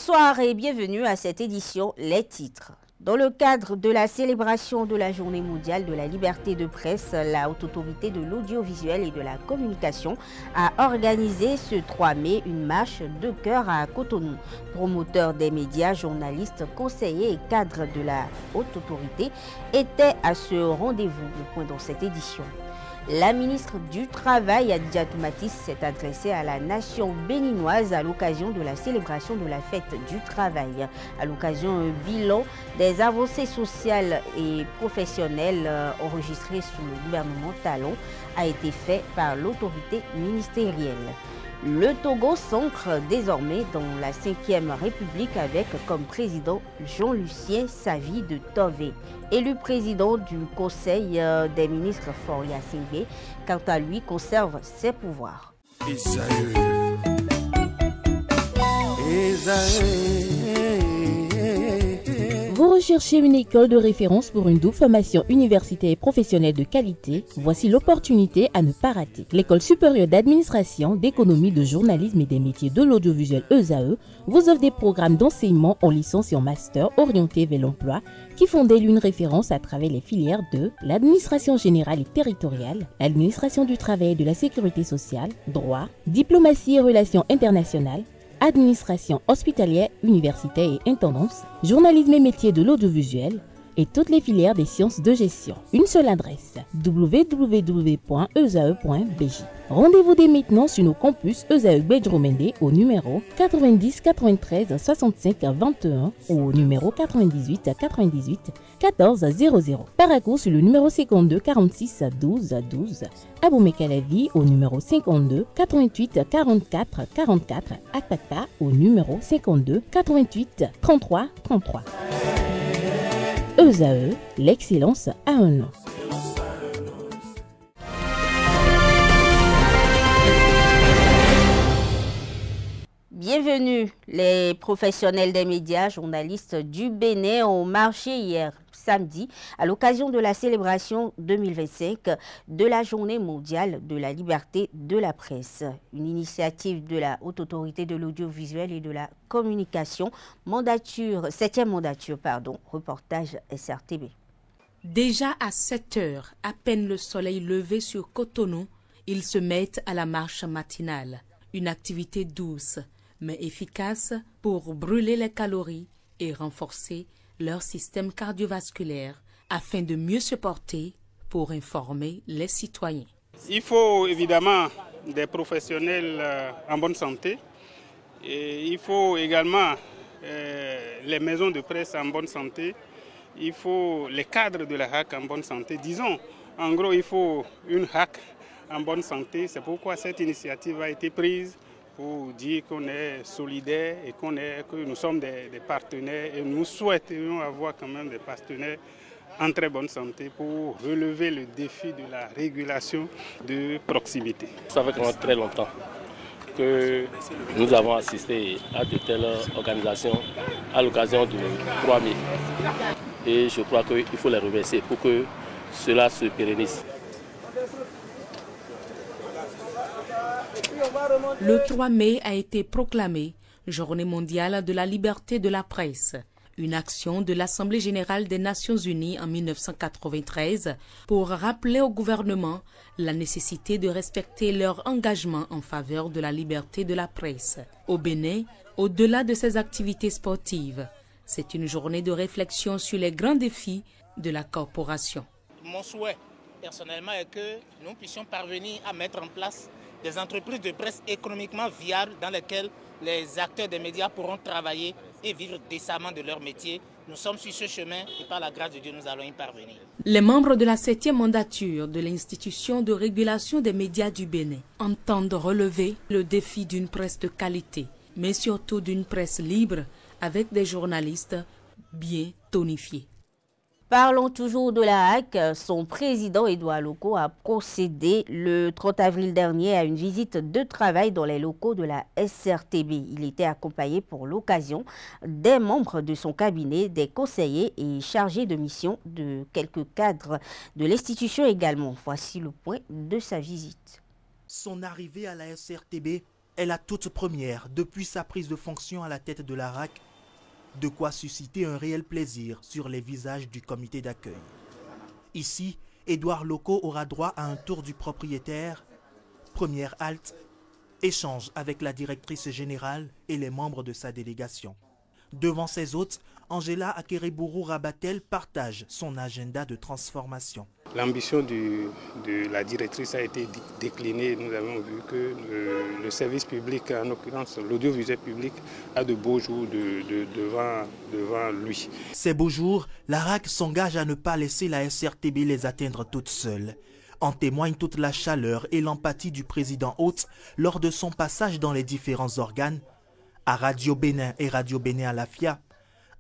Bonsoir et bienvenue à cette édition Les titres. Dans le cadre de la célébration de la Journée mondiale de la liberté de presse, la Haute Autorité de l'audiovisuel et de la communication a organisé ce 3 mai une marche de cœur à Cotonou. Promoteurs des médias, journalistes, conseillers et cadres de la Haute Autorité étaient à ce rendez-vous. Le point dans cette édition. La ministre du Travail, Adja Toumatis, s'est adressée à la nation béninoise à l'occasion de la célébration de la fête du travail. À l'occasion, un bilan des avancées sociales et professionnelles enregistrées sous le gouvernement Talon a été fait par l'autorité ministérielle. Le Togo s'ancre désormais dans la 5e République avec comme président Jean-Lucien Savy de Tové. Élu président du Conseil des ministres Foria Singé, quant à lui, conserve ses pouvoirs. Vous recherchez une école de référence pour une double formation universitaire et professionnelle de qualité? Voici l'opportunité à ne pas rater. L'École supérieure d'administration, d'économie, de journalisme et des métiers de l'audiovisuel ESAE vous offre des programmes d'enseignement en licence et en master orientés vers l'emploi qui font d'elle une référence à travers les filières de l'administration générale et territoriale, l'administration du travail et de la sécurité sociale, droit, diplomatie et relations internationales, administration hospitalière, universitaire et intendance, journalisme et métiers de l'audiovisuel et toutes les filières des sciences de gestion. Une seule adresse, www.esae.bj. Rendez-vous dès maintenant sur nos campus ESAE Bedjromende au numéro 90 93 65 21 ou au numéro 98 98 14 00. Parakou sur le numéro 52 46 12 12. Aboumé-Calavi au numéro 52 88 44 44. Akpaka au numéro 52 88 33 33. ESAE, l'excellence a un nom. Bienvenue. Les professionnels des médias, journalistes du Bénin ont marché hier samedi à l'occasion de la célébration 2025 de la Journée mondiale de la liberté de la presse. Une initiative de la Haute Autorité de l'audiovisuel et de la communication, 7e mandature, reportage SRTB. Déjà à 7 heures, à peine le soleil levé sur Cotonou, ils se mettent à la marche matinale. Une activité douce, mais efficace pour brûler les calories et renforcer leur système cardiovasculaire afin de mieux se porter pour informer les citoyens. Il faut évidemment des professionnels en bonne santé et il faut également les maisons de presse en bonne santé, il faut les cadres de la HAC en bonne santé. Disons, en gros, il faut une HAC en bonne santé. C'est pourquoi cette initiative a été prise pour dire qu'on est solidaire et que nous sommes des partenaires et nous souhaiterions avoir quand même des partenaires en très bonne santé pour relever le défi de la régulation de proximité. Ça fait très longtemps que nous avons assisté à de telles organisations à l'occasion du 3 mai. Et je crois qu'il faut les remercier pour que cela se pérennise. Le 3 mai a été proclamé Journée mondiale de la liberté de la presse, une action de l'Assemblée générale des Nations unies en 1993 pour rappeler au gouvernement la nécessité de respecter leur engagement en faveur de la liberté de la presse. Au Bénin, au-delà de ces activités sportives, c'est une journée de réflexion sur les grands défis de la corporation. Mon souhait, personnellement, est que nous puissions parvenir à mettre en place des entreprises de presse économiquement viables dans lesquelles les acteurs des médias pourront travailler et vivre décemment de leur métier. Nous sommes sur ce chemin et par la grâce de Dieu, nous allons y parvenir. Les membres de la 7e mandature de l'institution de régulation des médias du Bénin entendent relever le défi d'une presse de qualité, mais surtout d'une presse libre avec des journalistes bien tonifiés. Parlons toujours de la HAC. Son président, Edouard Loko, a procédé le 30 avril dernier à une visite de travail dans les locaux de la SRTB. Il était accompagné pour l'occasion des membres de son cabinet, des conseillers et chargés de mission de quelques cadres de l'institution également. Voici le point de sa visite. Son arrivée à la SRTB est la toute première depuis sa prise de fonction à la tête de la RAC, de quoi susciter un réel plaisir sur les visages du comité d'accueil. Ici, Édouard Loko aura droit à un tour du propriétaire, première halte, échange avec la directrice générale et les membres de sa délégation. Devant ses hôtes, Angela Akereburu-Rabatel partage son agenda de transformation. L'ambition de la directrice a été déclinée. Nous avons vu que le service public, en l'occurrence l'audiovisuel public, a de beaux jours devant lui. Ces beaux jours, la RAC s'engage à ne pas laisser la SRTB les atteindre toute seule. En témoigne toute la chaleur et l'empathie du président hôte lors de son passage dans les différents organes, à Radio Bénin et Radio Bénin Alafia,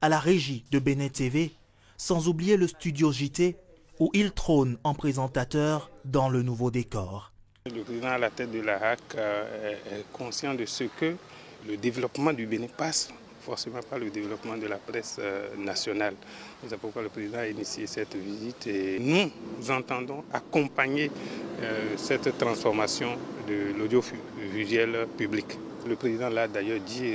à la régie de Bénin TV, sans oublier le studio JT, où il trône en présentateur dans le nouveau décor. Le président à la tête de la RAC est conscient de ce que le développement du Bénin passe forcément par le développement de la presse nationale. C'est pourquoi le président a initié cette visite et nous entendons accompagner cette transformation de l'audiovisuel public. Le président l'a d'ailleurs dit,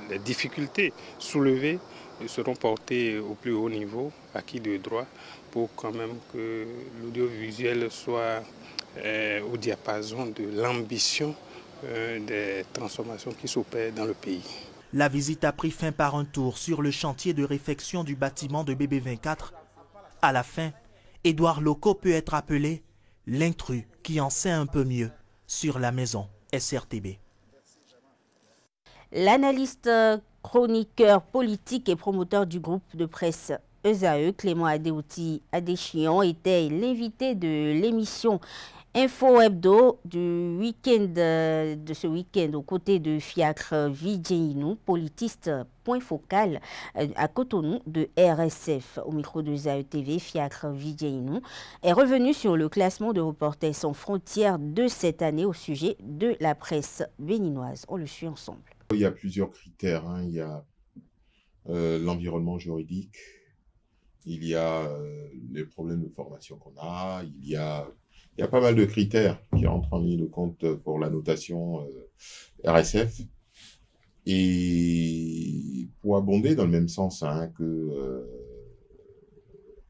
les difficultés soulevées seront portées au plus haut niveau, acquis de droit, pour quand même que l'audiovisuel soit au diapason de l'ambition des transformations qui s'opèrent dans le pays. La visite a pris fin par un tour sur le chantier de réfection du bâtiment de BB24. À la fin, Édouard Loko peut être appelé l'intrus qui en sait un peu mieux sur la maison SRTB. L'analyste, chroniqueur politique et promoteur du groupe de presse ESAE, Clément Adéouti Adéchian, était l'invité de l'émission Info Hebdo du week-end de ce week-end aux côtés de Fiacre Vidjeinou, politiste point focal à Cotonou de RSF. Au micro de ESAE TV, Fiacre Vidjeinou est revenu sur le classement de Reporters sans frontières de cette année au sujet de la presse béninoise. On le suit ensemble. Il y a plusieurs critères. Il y a l'environnement juridique, il y a les problèmes de formation qu'on a, il y a pas mal de critères qui rentrent en ligne de compte pour la notation RSF. Et pour abonder dans le même sens que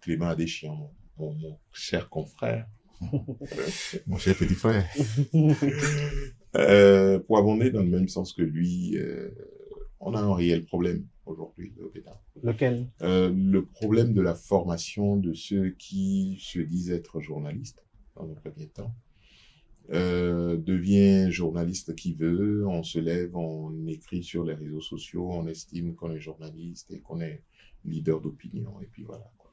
Clément Adéchian, mon cher confrère, mon cher petit frère, pour abonder dans le même sens que lui, on a un réel problème aujourd'hui au Bénin. Lequel? Le problème de la formation de ceux qui se disent être journalistes, dans le premier temps. Devient journaliste qui veut, on se lève, on écrit sur les réseaux sociaux, on estime qu'on est journaliste et qu'on est leader d'opinion, et puis voilà, quoi.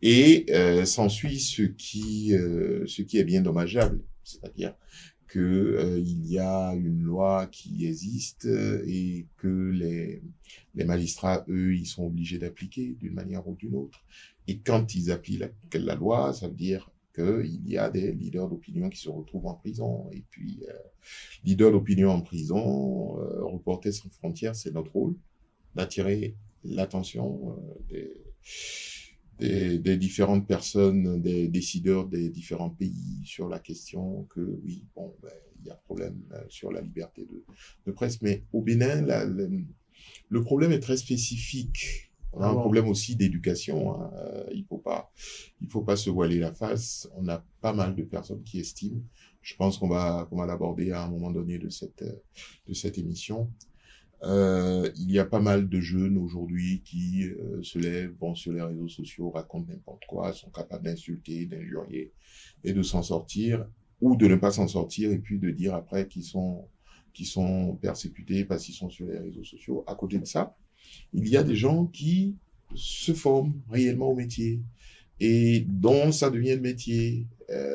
Et s'ensuit ce qui est bien dommageable, c'est-à-dire que il y a une loi qui existe et que les magistrats, eux, ils sont obligés d'appliquer d'une manière ou d'une autre. Et quand ils appliquent la loi, ça veut dire qu'il y a des leaders d'opinion qui se retrouvent en prison. Et puis, leaders d'opinion en prison, Reporters sans frontières, c'est notre rôle d'attirer l'attention des différentes personnes, des décideurs des différents pays sur la question que, oui, bon, il y a problème sur la liberté de presse. Mais au Bénin, le problème est très spécifique. On a un problème aussi d'éducation. Il faut pas se voiler la face. On a pas mal de personnes qui estiment. Je pense qu'on va l'aborder à un moment donné de cette émission. Il y a pas mal de jeunes aujourd'hui qui se lèvent, vont sur les réseaux sociaux, racontent n'importe quoi, sont capables d'insulter, d'injurier et de s'en sortir ou de ne pas s'en sortir et puis de dire après qu'ils sont persécutés parce qu'ils sont sur les réseaux sociaux. À côté de ça, il y a des gens qui se forment réellement au métier et dont ça devient le métier,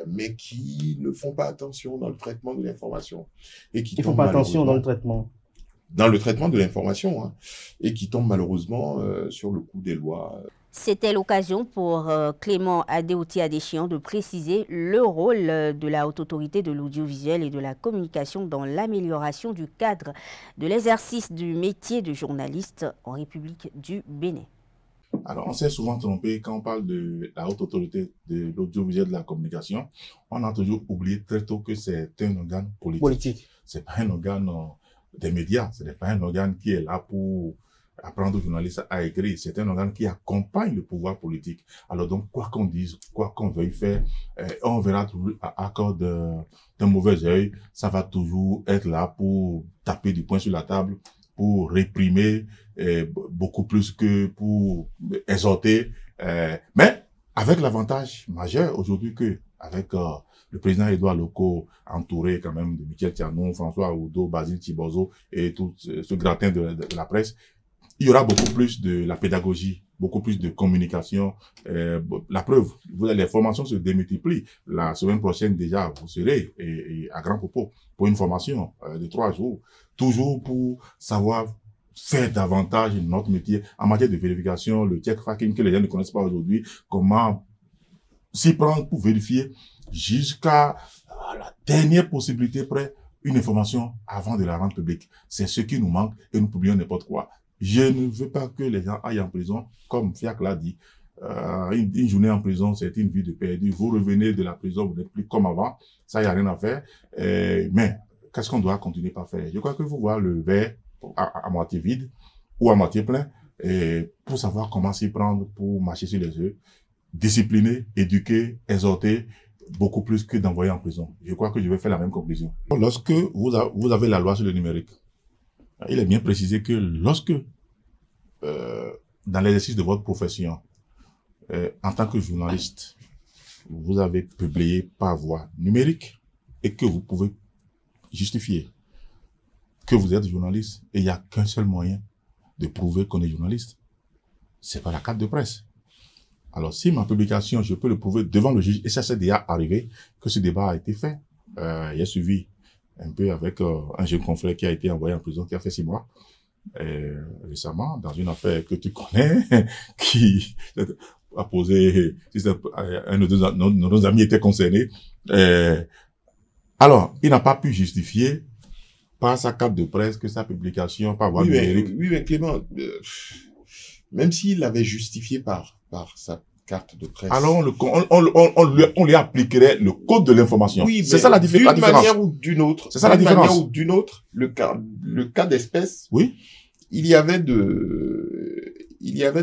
mais qui ne font pas attention dans le traitement de l'information. Ils ne font pas attention dans le traitement? Dans le traitement de l'information, et qui tombent malheureusement sur le coup des lois. C'était l'occasion pour Clément Adéouti Adéchian de préciser le rôle de la Haute Autorité de l'audiovisuel et de la communication dans l'amélioration du cadre de l'exercice du métier de journaliste en République du Bénin. Alors, on s'est souvent trompé quand on parle de la Haute Autorité de l'audiovisuel et de la communication. On a toujours oublié très tôt que c'est un organe politique. c'est pas un organe des médias, ce n'est pas un organe qui est là pour apprendre aux journalistes à écrire, c'est un organe qui accompagne le pouvoir politique. Alors donc, quoi qu'on dise, quoi qu'on veuille faire, on verra toujours à cause d'un mauvais œil, ça va toujours être là pour taper du poing sur la table, pour réprimer beaucoup plus que pour exhorter. Mais avec l'avantage majeur aujourd'hui que avec le président Édouard Loko, entouré quand même de Michel Tianou, François Oudou, Basile Thibozo et tout ce gratin de la presse, il y aura beaucoup plus de la pédagogie, beaucoup plus de communication. La preuve, les formations se démultiplient. La semaine prochaine déjà, vous serez et à grand propos pour une formation de 3 jours, toujours pour savoir faire davantage notre métier en matière de vérification, le check-fracking que les gens ne connaissent pas aujourd'hui, comment s'y prendre pour vérifier jusqu'à la dernière possibilité près une information avant de la rendre publique. C'est ce qui nous manque et nous publions n'importe quoi. Je ne veux pas que les gens aillent en prison, comme Fiac l'a dit. Une journée en prison, c'est une vie de perdu. Vous revenez de la prison, vous n'êtes plus comme avant. Ça, il n'y a rien à faire. Mais qu'est-ce qu'on doit continuer par faire? Je crois qu'il faut voir le verre à moitié vide ou à moitié plein pour savoir comment s'y prendre pour marcher sur les œufs, discipliner, éduquer, exhorter, beaucoup plus que d'envoyer en prison. Je crois que je vais faire la même conclusion. Lorsque vous avez la loi sur le numérique, il est bien précisé que lorsque, dans l'exercice de votre profession, en tant que journaliste, vous avez publié par voie numérique et que vous pouvez justifier que vous êtes journaliste et il n'y a qu'un seul moyen de prouver qu'on est journaliste, c'est par la carte de presse. Alors, si ma publication, je peux le prouver devant le juge, et ça s'est déjà arrivé, que ce débat a été fait. Il a suivi un peu avec un jeune confrère qui a été envoyé en prison, qui a fait 6 mois, récemment, dans une affaire que tu connais, qui a posé, un de nos amis était concerné. Alors, il n'a pas pu justifier par sa carte de presse que sa publication par voie numérique. Oui, mais Clément, même s'il l'avait justifié par sa carte de presse. Alors, on lui appliquerait le code de l'information. Oui, c'est ça la différence. D'une manière ou d'une autre. C'est ça la différence. D'une manière ou d'une autre, le cas d'espèce. Oui. Il y avait de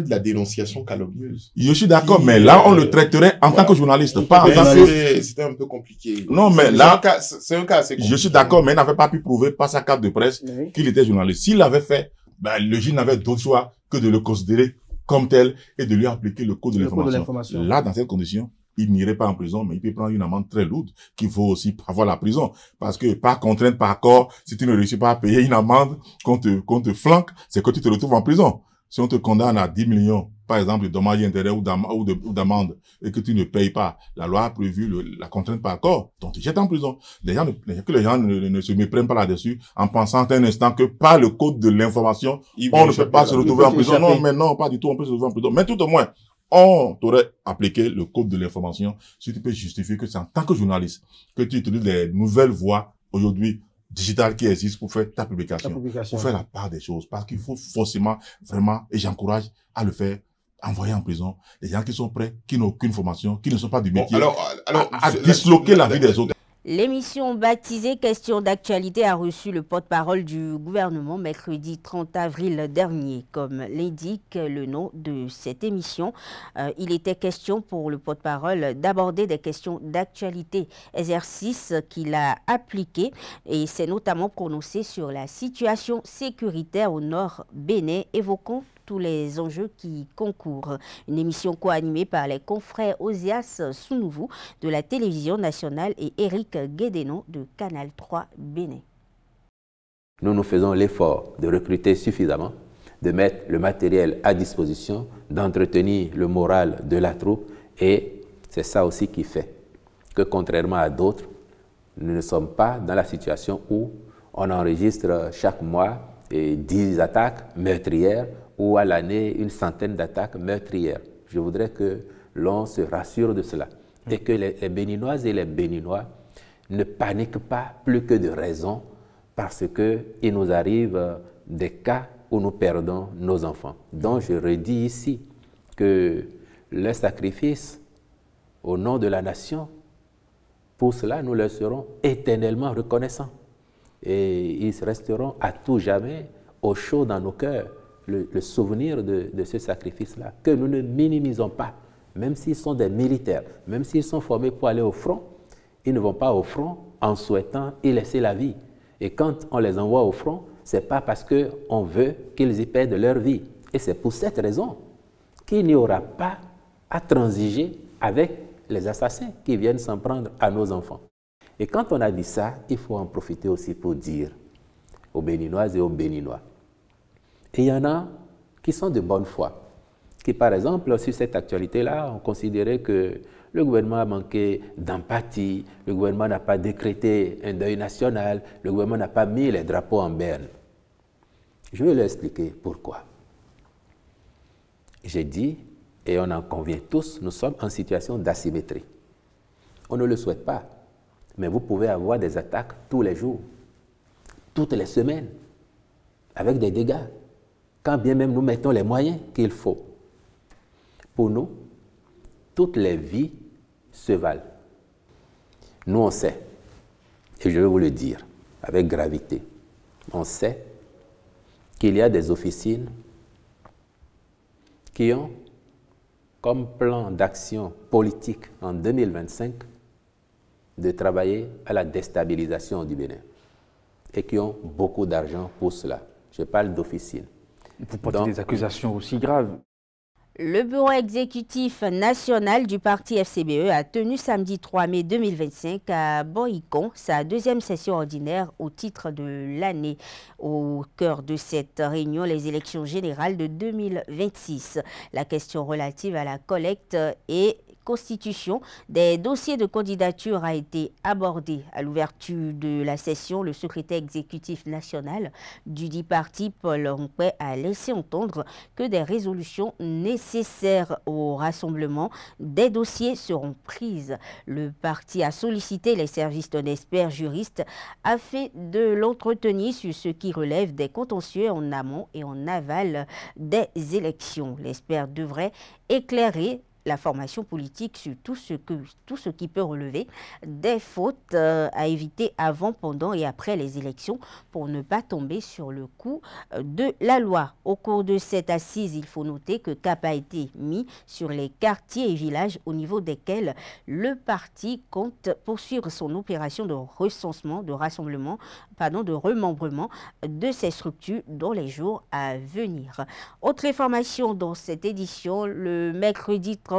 la dénonciation calomnieuse. Je suis d'accord, mais là, on le traiterait en tant que journaliste, pas en tant que... C'était un peu compliqué. Non, mais là, c'est un cas assez compliqué. Je suis d'accord, mais il n'avait pas pu prouver par sa carte de presse qu'il était journaliste. S'il l'avait fait, le juge n'avait d'autre choix que de le considérer comme tel et de lui appliquer le code de l'information. Là, dans cette condition, il n'irait pas en prison, mais il peut prendre une amende très lourde qu'il faut aussi avoir la prison. Parce que par contrainte, par accord, si tu ne réussis pas à payer une amende qu'on te flanque, c'est que tu te retrouves en prison. Si on te condamne à 10 millions, par exemple, de dommages et intérêts ou d'amende, et que tu ne payes pas, la loi a prévu la contrainte par accord, donc tu jettes en prison. Que les gens ne se méprennent pas là-dessus en pensant un instant que par le code de l'information, on ne peut pas se retrouver en prison. Non, mais non, pas du tout, on peut se retrouver en prison. Mais tout au moins, on t'aurait appliqué le code de l'information si tu peux justifier que c'est en tant que journaliste que tu utilises les nouvelles voies aujourd'hui digital qui existe pour faire ta publication, pour faire la part des choses, parce qu'il faut forcément, vraiment, et j'encourage à le faire, envoyer en prison les gens qui sont prêts, qui n'ont aucune formation, qui ne sont pas du métier, à disloquer la vie des autres. L'émission baptisée Questions d'actualité a reçu le porte-parole du gouvernement mercredi 30 avril dernier. Comme l'indique le nom de cette émission, il était question pour le porte-parole d'aborder des questions d'actualité, exercice qu'il a appliqué et s'est notamment prononcé sur la situation sécuritaire au nord Bénin, évoquant tous les enjeux qui concourent. Une émission co-animée par les confrères Osias Sounouvou de la télévision nationale et Eric Guédénon de Canal 3 Bénin. Nous faisons l'effort de recruter suffisamment, de mettre le matériel à disposition, d'entretenir le moral de la troupe et c'est ça aussi qui fait que contrairement à d'autres, nous ne sommes pas dans la situation où on enregistre chaque mois 10 attaques meurtrières ou à l'année une centaine d'attaques meurtrières. Je voudrais que l'on se rassure de cela et que les Béninoises et les Béninois ne paniquent pas plus que de raison parce qu'il nous arrive des cas où nous perdons nos enfants. Donc je redis ici que le sacrifice au nom de la nation, pour cela nous leur serons éternellement reconnaissants. et ils resteront à tout jamais au chaud dans nos cœurs, le souvenir de ce sacrifice-là, que nous ne minimisons pas. Même s'ils sont des militaires, même s'ils sont formés pour aller au front, ils ne vont pas au front en souhaitant y laisser la vie. Et quand on les envoie au front, ce n'est pas parce qu'on veut qu'ils y perdent leur vie. Et c'est pour cette raison qu'il n'y aura pas à transiger avec les assassins qui viennent s'en prendre à nos enfants. Et quand on a dit ça, il faut en profiter aussi pour dire aux Béninoises et aux Béninois. Et il y en a qui sont de bonne foi, qui par exemple, sur cette actualité-là, ont considéré que le gouvernement a manqué d'empathie, le gouvernement n'a pas décrété un deuil national, le gouvernement n'a pas mis les drapeaux en berne. Je vais leur expliquer pourquoi. J'ai dit, et on en convient tous, nous sommes en situation d'asymétrie. On ne le souhaite pas, mais vous pouvez avoir des attaques tous les jours, toutes les semaines, avec des dégâts, quand bien même nous mettons les moyens qu'il faut. Pour nous, toutes les vies se valent. Nous, on sait, et je vais vous le dire avec gravité, on sait qu'il y a des officines qui ont comme plan d'action politique en 2025 de travailler à la déstabilisation du Bénin et qui ont beaucoup d'argent pour cela. Je parle d'officines. Vous portez des accusations aussi graves. Le bureau exécutif national du parti FCBE a tenu samedi 3 mai 2025 à Boïcon sa deuxième session ordinaire au titre de l'année. Au cœur de cette réunion, les élections générales de 2026. La question relative à la collecte et constitution des dossiers de candidature a été abordée. À l'ouverture de la session, le secrétaire exécutif national du dit parti, Paul Rompé, a laissé entendre que des résolutions nécessaires au rassemblement des dossiers seront prises. Le parti a sollicité les services d'un expert juriste afin de l'entretenir sur ce qui relève des contentieux en amont et en aval des élections. L'expert devrait éclairer la formation politique sur tout ce qui peut relever des fautes à éviter avant, pendant et après les élections pour ne pas tomber sur le coup de la loi. Au cours de cette assise, il faut noter que cap a été mis sur les quartiers et villages au niveau desquels le parti compte poursuivre son opération de recensement, de rassemblement, de remembrement de ces structures dans les jours à venir. Autre information dans cette édition, le mercredi 30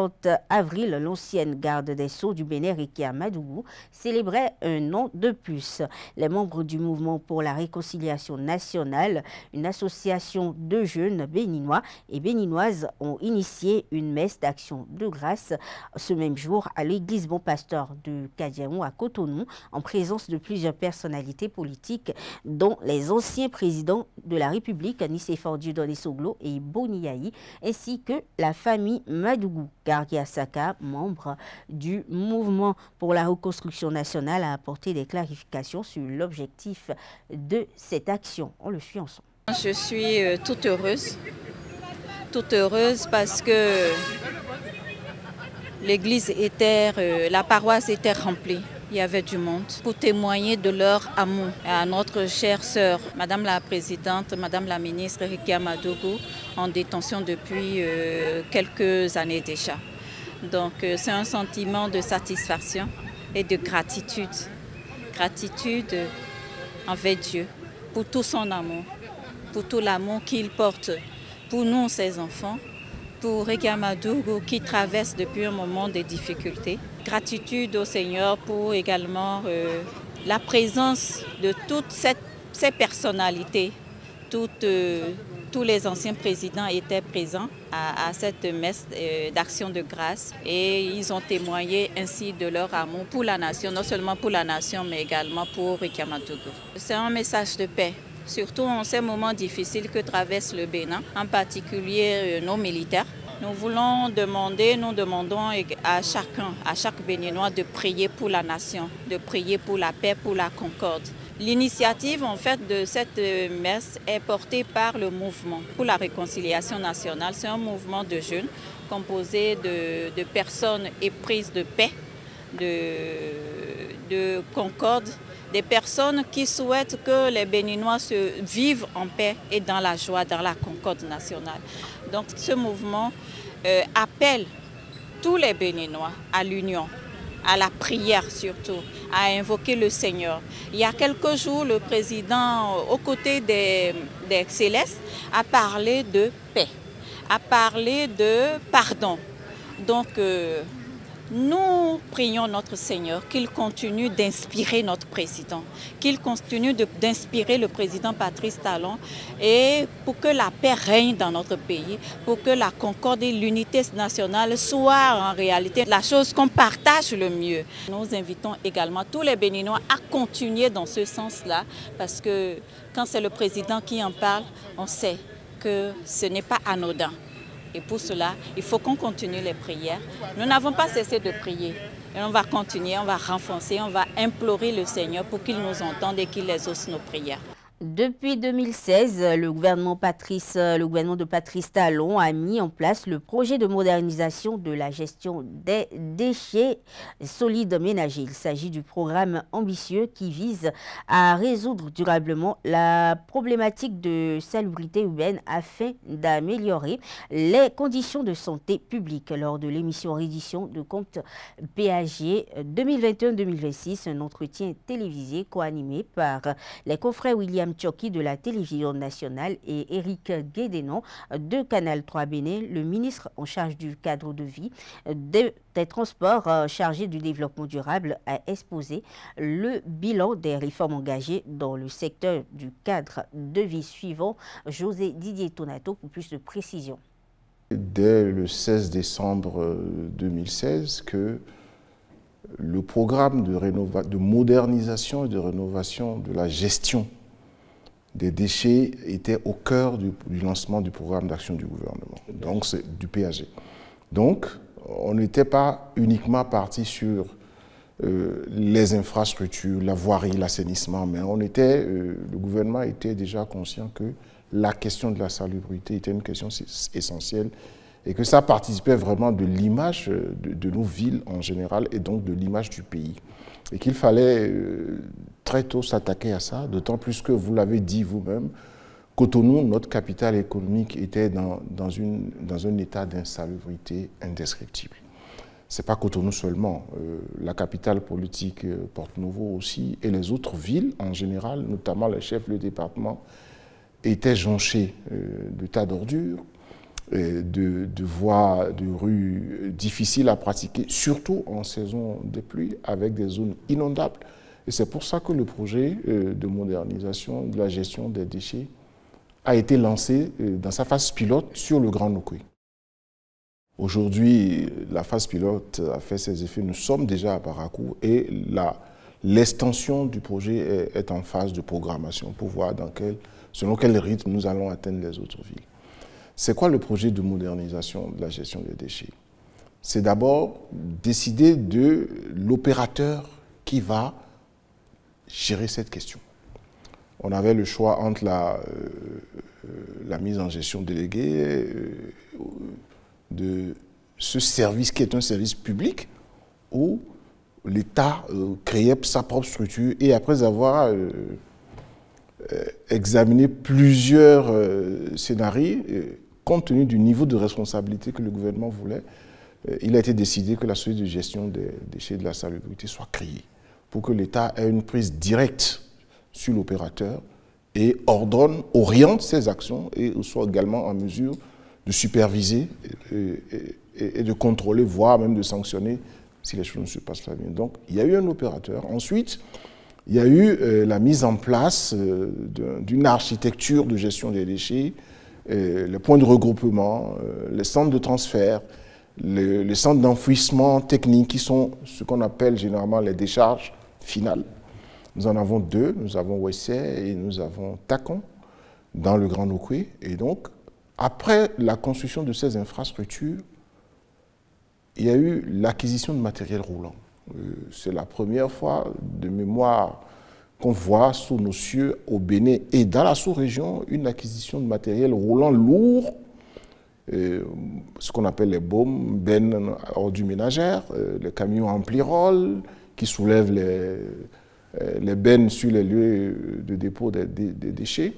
avril, l'ancienne garde des Sceaux du Bénin, Rekia Madougou, célébrait un an de plus. Les membres du Mouvement pour la réconciliation nationale, une association de jeunes béninois et béninoises, ont initié une messe d'action de grâce ce même jour à l'église Bon Pasteur de Kadiaou à Cotonou, en présence de plusieurs personnalités politiques, dont les anciens présidents de la République, Nicéphore Dieudonné Soglo et Boniaï, ainsi que la famille Madougou. Gargia Saka, membre du Mouvement pour la reconstruction nationale, a apporté des clarifications sur l'objectif de cette action. On le suit ensemble. Je suis toute heureuse parce que l'église était, la paroisse était remplie. Il y avait du monde pour témoigner de leur amour à notre chère sœur, Madame la Présidente, Madame la Ministre Rekia Madougou, en détention depuis quelques années déjà. Donc c'est un sentiment de satisfaction et de gratitude. Gratitude envers Dieu pour tout son amour, pour tout l'amour qu'il porte pour nous, ses enfants, pour Rekia Madougou qui traverse depuis un moment de difficultés. Gratitude au Seigneur pour également la présence de toutes ces personnalités. Tous les anciens présidents étaient présents à cette messe d'action de grâce et ils ont témoigné ainsi de leur amour pour la nation, non seulement pour la nation mais également pour Rekia Madougou. C'est un message de paix, surtout en ces moments difficiles que traverse le Bénin, en particulier nos militaires. Nous demandons à chaque Béninois de prier pour la nation, de prier pour la paix, pour la concorde. L'initiative en fait de cette messe est portée par le mouvement pour la réconciliation nationale. C'est un mouvement de jeunes composé de personnes éprises de paix, de concorde, des personnes qui souhaitent que les Béninois se vivent en paix et dans la joie, dans la concorde nationale. Donc ce mouvement appelle tous les Béninois à l'union, à la prière surtout, à invoquer le Seigneur. Il y a quelques jours, le président, aux côtés des Célestes, a parlé de paix, a parlé de pardon. Donc, nous prions notre Seigneur qu'il continue d'inspirer notre président, qu'il continue d'inspirer le président Patrice Talon et pour que la paix règne dans notre pays, pour que la concorde et l'unité nationale soient en réalité la chose qu'on partage le mieux. Nous invitons également tous les Béninois à continuer dans ce sens-là parce que quand c'est le président qui en parle, on sait que ce n'est pas anodin. Et pour cela, il faut qu'on continue les prières. Nous n'avons pas cessé de prier. Et on va continuer, on va renforcer, on va implorer le Seigneur pour qu'il nous entende et qu'il exauce nos prières. Depuis 2016, le gouvernement de Patrice Talon a mis en place le projet de modernisation de la gestion des déchets solides ménagers. Il s'agit du programme ambitieux qui vise à résoudre durablement la problématique de salubrité urbaine afin d'améliorer les conditions de santé publique. Lors de l'émission réédition de compte PAG 2021-2026, un entretien télévisé co-animé par les confrères William Tchoki de la télévision nationale et Éric Guédénon de Canal 3 Bénin, le ministre en charge du cadre de vie, des transports chargé du développement durable, a exposé le bilan des réformes engagées dans le secteur du cadre de vie suivant. José Didier Tonato pour plus de précision. Dès le 16 décembre 2016 que le programme de modernisation et de rénovation de la gestion des déchets était au cœur du lancement du programme d'action du gouvernement, donc c'est du PAG. Donc, on n'était pas uniquement parti sur les infrastructures, la voirie, l'assainissement, mais le gouvernement était déjà conscient que la question de la salubrité était une question essentielle et que ça participait vraiment de l'image de nos villes en général et donc de l'image du pays. Et qu'il fallait très tôt s'attaquer à ça, d'autant plus que vous l'avez dit vous-même, Cotonou, notre capitale économique, était dans un état d'insalubrité indescriptible. Ce n'est pas Cotonou seulement, la capitale politique Porto-Novo aussi, et les autres villes en général, notamment les chefs-lieux de département, étaient jonchés de tas d'ordures, de voies, de rues difficiles à pratiquer, surtout en saison de pluie, avec des zones inondables. Et c'est pour ça que le projet de modernisation de la gestion des déchets a été lancé dans sa phase pilote sur le Grand Nokoué. Aujourd'hui, la phase pilote a fait ses effets. Nous sommes déjà à Parakou et l'extension du projet est en phase de programmation pour voir selon quel rythme nous allons atteindre les autres villes. C'est quoi le projet de modernisation de la gestion des déchets? C'est d'abord décider de l'opérateur qui va gérer cette question. On avait le choix entre la mise en gestion déléguée de ce service qui est un service public où l'État créait sa propre structure et après avoir examiné plusieurs scénarios, compte tenu du niveau de responsabilité que le gouvernement voulait, il a été décidé que la société de gestion des déchets de la salubrité soit créée pour que l'État ait une prise directe sur l'opérateur et oriente ses actions et soit également en mesure de superviser et de contrôler, voire même de sanctionner si les choses ne se passent pas bien. Donc, il y a eu un opérateur. Ensuite, il y a eu la mise en place d'une architecture de gestion des déchets, les points de regroupement, les centres de transfert, les centres d'enfouissement technique qui sont ce qu'on appelle généralement les décharges finales. Nous en avons deux, nous avons Wessé et nous avons Takon dans le Grand Nokoué. Et donc, après la construction de ces infrastructures, il y a eu l'acquisition de matériel roulant. C'est la première fois de mémoire qu'on voit sous nos cieux au Bénin et dans la sous-région une acquisition de matériel roulant lourd, ce qu'on appelle les baumes, bennes ordures ménagères, les camions ampli-roll qui soulèvent les bennes sur les lieux de dépôt des déchets,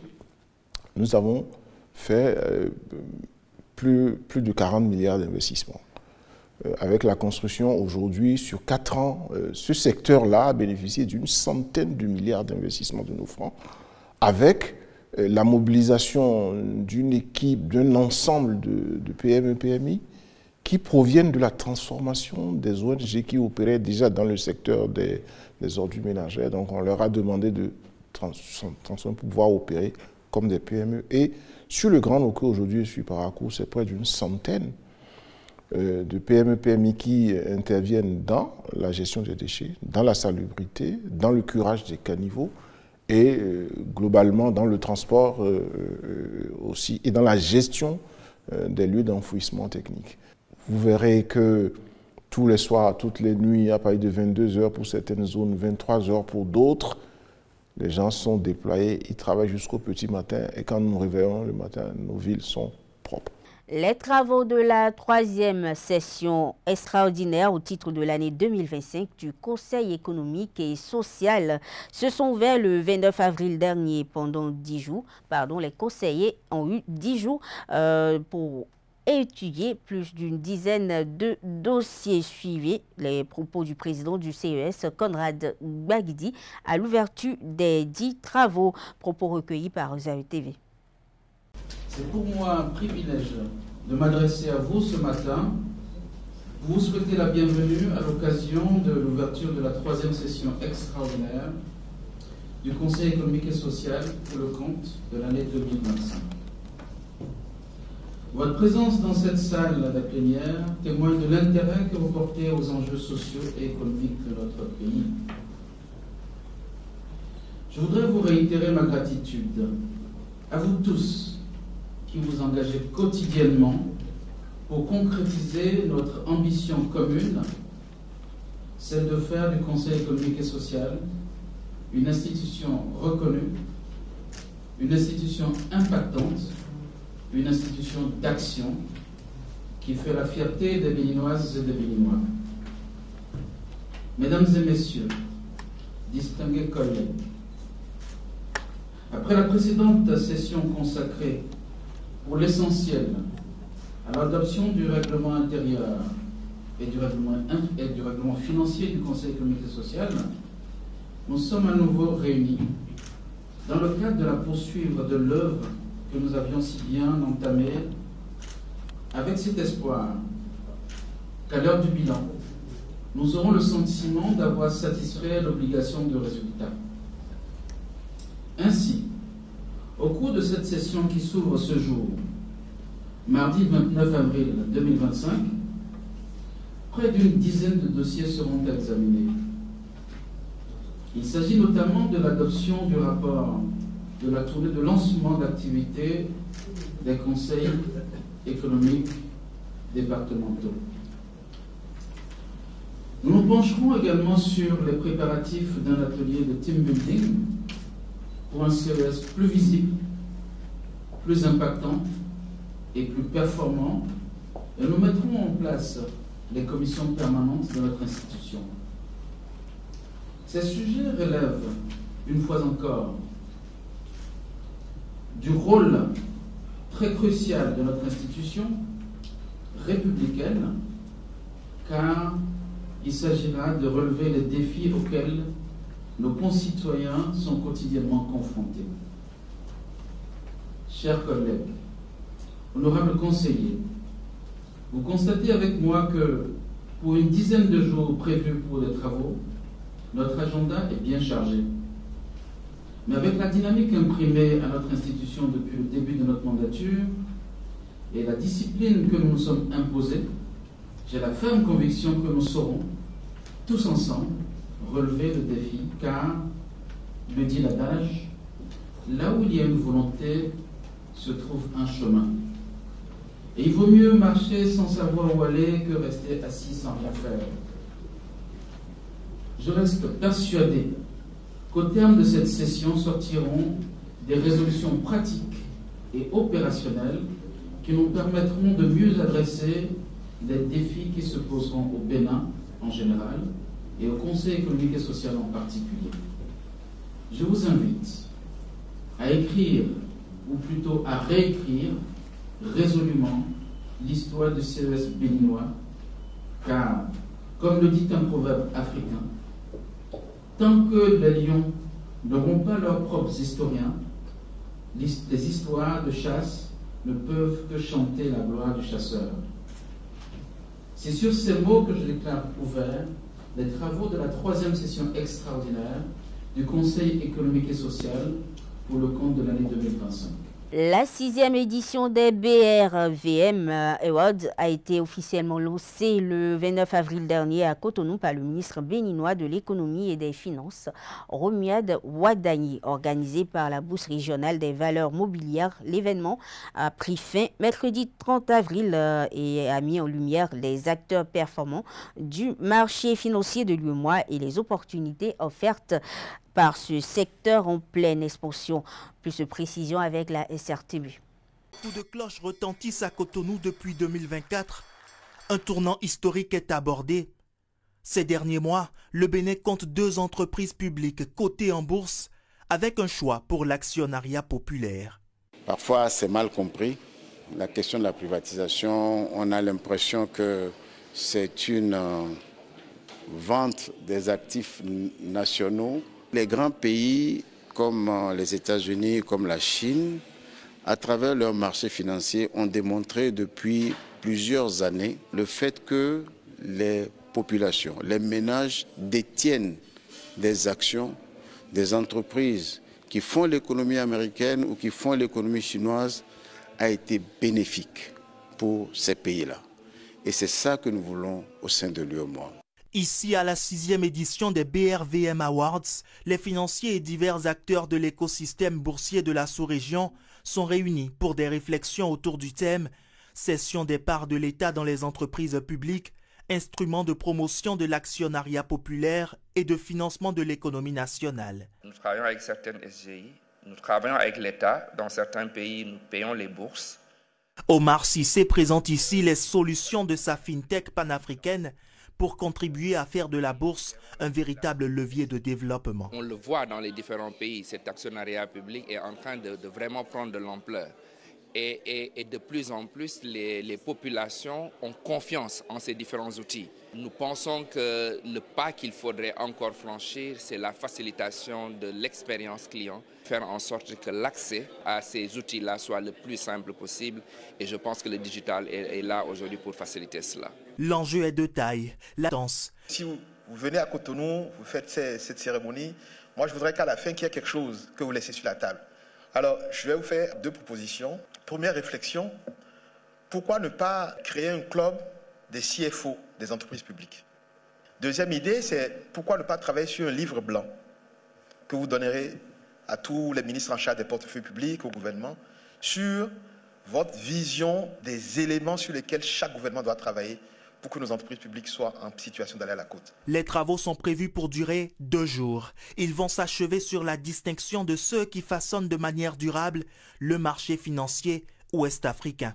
nous avons fait plus de 40 milliards d'investissements. Avec la construction aujourd'hui, sur 4 ans, ce secteur-là a bénéficié d'une centaine de milliards d'investissements de nos francs, avec la mobilisation d'une équipe, d'un ensemble de PME, PMI, qui proviennent de la transformation des ONG qui opéraient déjà dans le secteur des ordures ménagères. Donc on leur a demandé de transformer pour pouvoir opérer comme des PME. Et sur le Grand Loko, aujourd'hui, sur Parakou, c'est près d'une centaine de PME, PMI qui interviennent dans la gestion des déchets, dans la salubrité, dans le curage des caniveaux et globalement dans le transport aussi et dans la gestion des lieux d'enfouissement technique. Vous verrez que tous les soirs, toutes les nuits, à partir de 22 heures pour certaines zones, 23 heures pour d'autres, les gens sont déployés, ils travaillent jusqu'au petit matin et quand nous nous réveillons le matin, nos villes sont propres. Les travaux de la 3e session extraordinaire au titre de l'année 2025 du Conseil économique et social se sont ouverts le 29 avril dernier. Pendant 10 jours, les conseillers ont eu 10 jours pour étudier plus d'une dizaine de dossiers. Suivis les propos du président du CES, Conrad Gbagidi, à l'ouverture des 10 travaux. Propos recueillis par Zaï TV. C'est pour moi un privilège de m'adresser à vous ce matin pour vous souhaiter la bienvenue à l'occasion de l'ouverture de la 3e session extraordinaire du Conseil économique et social pour le compte de l'année 2025. Votre présence dans cette salle de plénière témoigne de l'intérêt que vous portez aux enjeux sociaux et économiques de notre pays. Je voudrais vous réitérer ma gratitude à vous tous qui vous engagez quotidiennement pour concrétiser notre ambition commune, celle de faire du Conseil économique et social une institution reconnue, une institution impactante, une institution d'action qui fait la fierté des Béninoises et des Béninois. Mesdames et messieurs, distingués collègues, après la précédente session consacrée pour l'essentiel à l'adoption du règlement intérieur et du règlement financier du Conseil économique et social, nous sommes à nouveau réunis dans le cadre de la poursuite de l'œuvre que nous avions si bien entamée, avec cet espoir qu'à l'heure du bilan, nous aurons le sentiment d'avoir satisfait l'obligation de résultat. Ainsi, au cours de cette session qui s'ouvre ce jour, mardi 29 avril 2025, près d'une dizaine de dossiers seront examinés. Il s'agit notamment de l'adoption du rapport de la tournée de lancement d'activité des conseils économiques départementaux. Nous nous pencherons également sur les préparatifs d'un atelier de team building pour un CES plus visible, plus impactant et plus performant, et nous mettrons en place les commissions permanentes de notre institution. Ces sujets relèvent, une fois encore, du rôle très crucial de notre institution républicaine, car il s'agira de relever les défis auxquels nos concitoyens sont quotidiennement confrontés. Chers collègues, honorables conseillers, vous constatez avec moi que pour une dizaine de jours prévus pour les travaux, notre agenda est bien chargé. Mais avec la dynamique imprimée à notre institution depuis le début de notre mandature et la discipline que nous nous sommes imposée, j'ai la ferme conviction que nous saurons, tous ensemble, relever le défi, car, le dit l'adage, là où il y a une volonté, se trouve un chemin. Et il vaut mieux marcher sans savoir où aller que rester assis sans rien faire. Je reste persuadé qu'au terme de cette session sortiront des résolutions pratiques et opérationnelles qui nous permettront de mieux adresser les défis qui se poseront au Bénin en général et au Conseil économique et social en particulier. Je vous invite à écrire, ou plutôt à réécrire résolument l'histoire du CES béninois, car, comme le dit un proverbe africain, tant que les lions n'auront pas leurs propres historiens, les histoires de chasse ne peuvent que chanter la gloire du chasseur. C'est sur ces mots que je déclare ouverts les travaux de la 3e session extraordinaire du Conseil économique et social pour le compte de l'année 2025. La 6e édition des BRVM Awards a été officiellement lancée le 29 avril dernier à Cotonou par le ministre béninois de l'économie et des finances, Romuald Wadani. Organisé par la Bourse régionale des valeurs mobilières, l'événement a pris fin mercredi 30 avril et a mis en lumière les acteurs performants du marché financier de l'UEMOA et les opportunités offertes par ce secteur en pleine expansion. Plus de précision avec la SRTB. Coup de cloche retentissent à Cotonou depuis 2024. Un tournant historique est abordé. Ces derniers mois, le Bénin compte 2 entreprises publiques cotées en bourse avec un choix pour l'actionnariat populaire. Parfois, c'est mal compris. La question de la privatisation, on a l'impression que c'est une vente des actifs nationaux. Les grands pays comme les États-Unis, comme la Chine, à travers leur marché financier, ont démontré depuis plusieurs années le fait que les populations, les ménages détiennent des actions des entreprises qui font l'économie américaine ou qui font l'économie chinoise a été bénéfique pour ces pays-là. Et c'est ça que nous voulons au sein de l'UEMOA. Ici, à la 6e édition des BRVM Awards, les financiers et divers acteurs de l'écosystème boursier de la sous-région sont réunis pour des réflexions autour du thème « Cession des parts de l'État dans les entreprises publiques, instrument de promotion de l'actionnariat populaire et de financement de l'économie nationale ». Nous travaillons avec certaines SGI, nous travaillons avec l'État. Dans certains pays, nous payons les bourses. Omar Cissé présente ici les solutions de sa fintech panafricaine pour contribuer à faire de la bourse un véritable levier de développement. On le voit dans les différents pays, cet actionnariat public est en train de vraiment prendre de l'ampleur. Et de plus en plus, les populations ont confiance en ces différents outils. Nous pensons que le pas qu'il faudrait encore franchir, c'est la facilitation de l'expérience client, faire en sorte que l'accès à ces outils-là soit le plus simple possible. Et je pense que le digital est là aujourd'hui pour faciliter cela. L'enjeu est de taille, la danse. Si vous venez à Cotonou, vous faites cette cérémonie, moi je voudrais qu'à la fin qu'il y ait quelque chose que vous laissez sur la table. Alors, je vais vous faire 2 propositions. Première réflexion, pourquoi ne pas créer un club des CFO des entreprises publiques? Deuxième idée, c'est pourquoi ne pas travailler sur un livre blanc que vous donnerez à tous les ministres en charge des portefeuilles publics, au gouvernement, sur votre vision des éléments sur lesquels chaque gouvernement doit travailler pour que nos entreprises publiques soient en situation d'aller à la côte. Les travaux sont prévus pour durer 2 jours. Ils vont s'achever sur la distinction de ceux qui façonnent de manière durable le marché financier ouest-africain.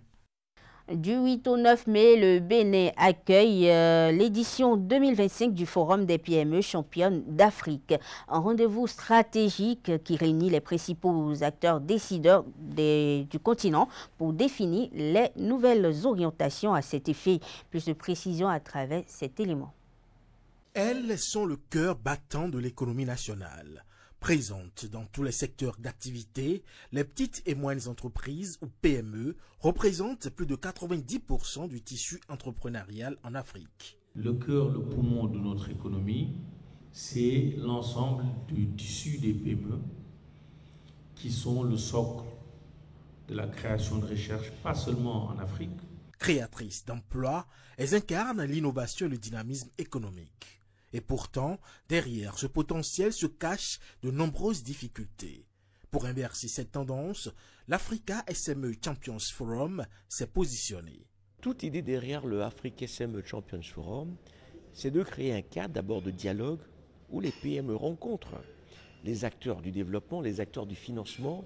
Du 8 au 9 mai, le Bénin accueille l'édition 2025 du Forum des PME championnes d'Afrique. Un rendez-vous stratégique qui réunit les principaux acteurs décideurs du continent pour définir les nouvelles orientations à cet effet. Plus de précision à travers cet élément. Elles sont le cœur battant de l'économie nationale. Présentes dans tous les secteurs d'activité, les petites et moyennes entreprises ou PME représentent plus de 90% du tissu entrepreneurial en Afrique. Le cœur, le poumon de notre économie, c'est l'ensemble du tissu des PME qui sont le socle de la création de recherche, pas seulement en Afrique. Créatrices d'emplois, elles incarnent l'innovation et le dynamisme économique. Et pourtant, derrière ce potentiel se cachent de nombreuses difficultés. Pour inverser cette tendance, l'Africa SME Champions Forum s'est positionné. Toute idée derrière le Africa SME Champions Forum, c'est de créer un cadre d'abord de dialogue où les PME rencontrent les acteurs du développement, les acteurs du financement,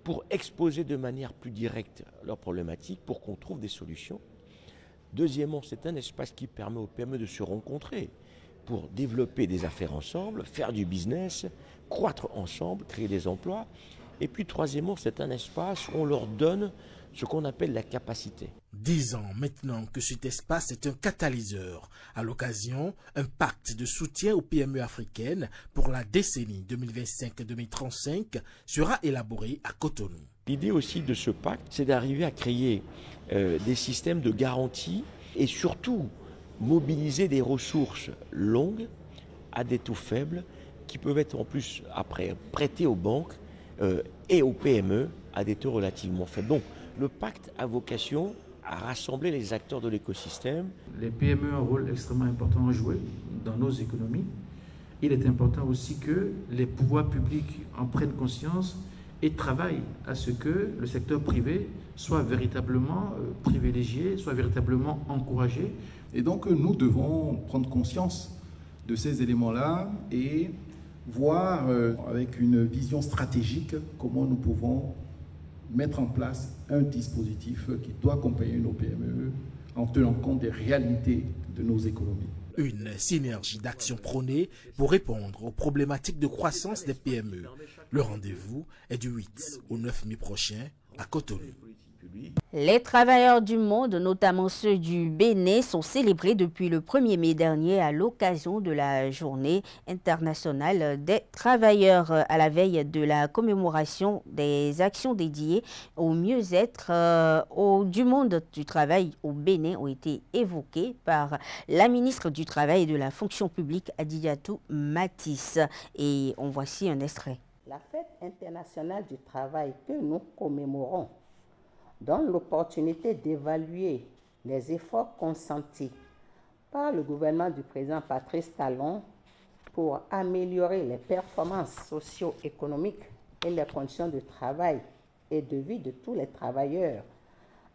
pour exposer de manière plus directe leurs problématiques, pour qu'on trouve des solutions. Deuxièmement, c'est un espace qui permet aux PME de se rencontrer, pour développer des affaires ensemble, faire du business, croître ensemble, créer des emplois. Et puis troisièmement, c'est un espace où on leur donne ce qu'on appelle la capacité. 10 ans maintenant que cet espace est un catalyseur. À l'occasion, un pacte de soutien aux PME africaines pour la décennie 2025-2035 sera élaboré à Cotonou. L'idée aussi de ce pacte, c'est d'arriver à créer des systèmes de garantie et surtout mobiliser des ressources longues à des taux faibles qui peuvent être en plus après prêtées aux banques et aux PME à des taux relativement faibles. Donc le pacte a vocation à rassembler les acteurs de l'écosystème. Les PME ont un rôle extrêmement important à jouer dans nos économies. Il est important aussi que les pouvoirs publics en prennent conscience et travaillent à ce que le secteur privé soit véritablement privilégié, soit véritablement encouragé. Et donc nous devons prendre conscience de ces éléments-là et voir avec une vision stratégique comment nous pouvons mettre en place un dispositif qui doit accompagner nos PME en tenant compte des réalités de nos économies. Une synergie d'action prônée pour répondre aux problématiques de croissance des PME. Le rendez-vous est du 8 au 9 mai prochain à Cotonou. Les travailleurs du monde, notamment ceux du Bénin, sont célébrés depuis le 1er mai dernier à l'occasion de la Journée internationale des travailleurs, à la veille de la commémoration des actions dédiées au mieux-être du monde du travail au Bénin ont été évoquées par la ministre du Travail et de la Fonction publique, Adidiatou Matisse. Et on voici un extrait. La fête internationale du travail que nous commémorons donne l'opportunité d'évaluer les efforts consentis par le gouvernement du président Patrice Talon pour améliorer les performances socio-économiques et les conditions de travail et de vie de tous les travailleurs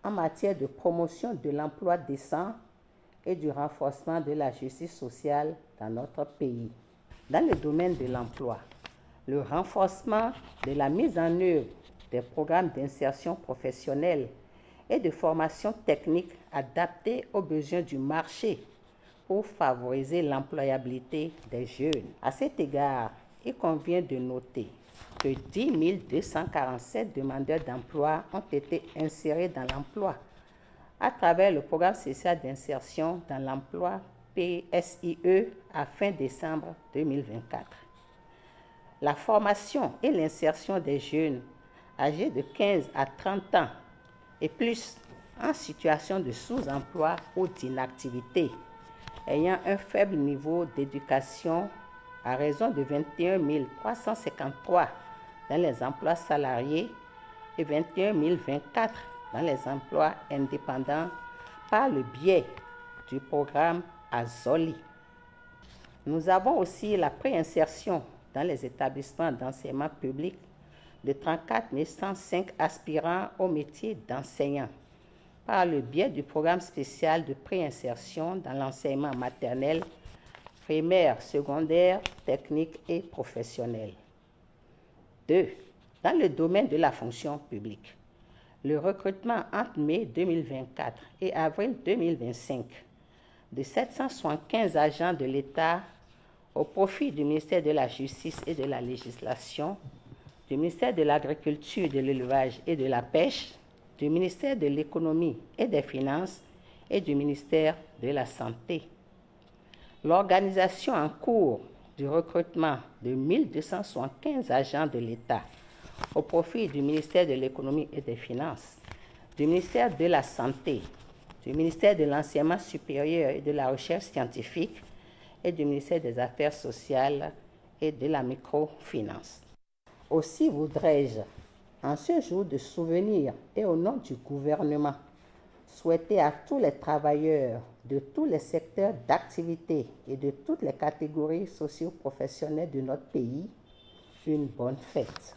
en matière de promotion de l'emploi décent et du renforcement de la justice sociale dans notre pays. Dans le domaine de l'emploi, le renforcement de la mise en œuvre des programmes d'insertion professionnelle et de formation technique adaptés aux besoins du marché pour favoriser l'employabilité des jeunes. À cet égard, il convient de noter que 10 247 demandeurs d'emploi ont été insérés dans l'emploi à travers le programme social d'insertion dans l'emploi PSIE à fin décembre 2024. La formation et l'insertion des jeunes âgés de 15 à 30 ans et plus en situation de sous-emploi ou d'inactivité, ayant un faible niveau d'éducation à raison de 21 353 dans les emplois salariés et 21 024 dans les emplois indépendants par le biais du programme Azoli. Nous avons aussi la préinsertion dans les établissements d'enseignement public de 34 105 aspirants au métier d'enseignant par le biais du programme spécial de préinsertion dans l'enseignement maternel, primaire, secondaire, technique et professionnel. 2. Dans le domaine de la fonction publique, le recrutement entre mai 2024 et avril 2025 de 775 agents de l'État au profit du ministère de la Justice et de la Législation, du ministère de l'Agriculture, de l'Élevage et de la Pêche, du ministère de l'Économie et des Finances et du ministère de la Santé. L'organisation en cours du recrutement de 1275 agents de l'État au profit du ministère de l'Économie et des Finances, du ministère de la Santé, du ministère de l'Enseignement supérieur et de la Recherche scientifique et du ministère des Affaires sociales et de la microfinance. Aussi voudrais-je, en ce jour de souvenir et au nom du gouvernement, souhaiter à tous les travailleurs de tous les secteurs d'activité et de toutes les catégories socio-professionnelles de notre pays une bonne fête.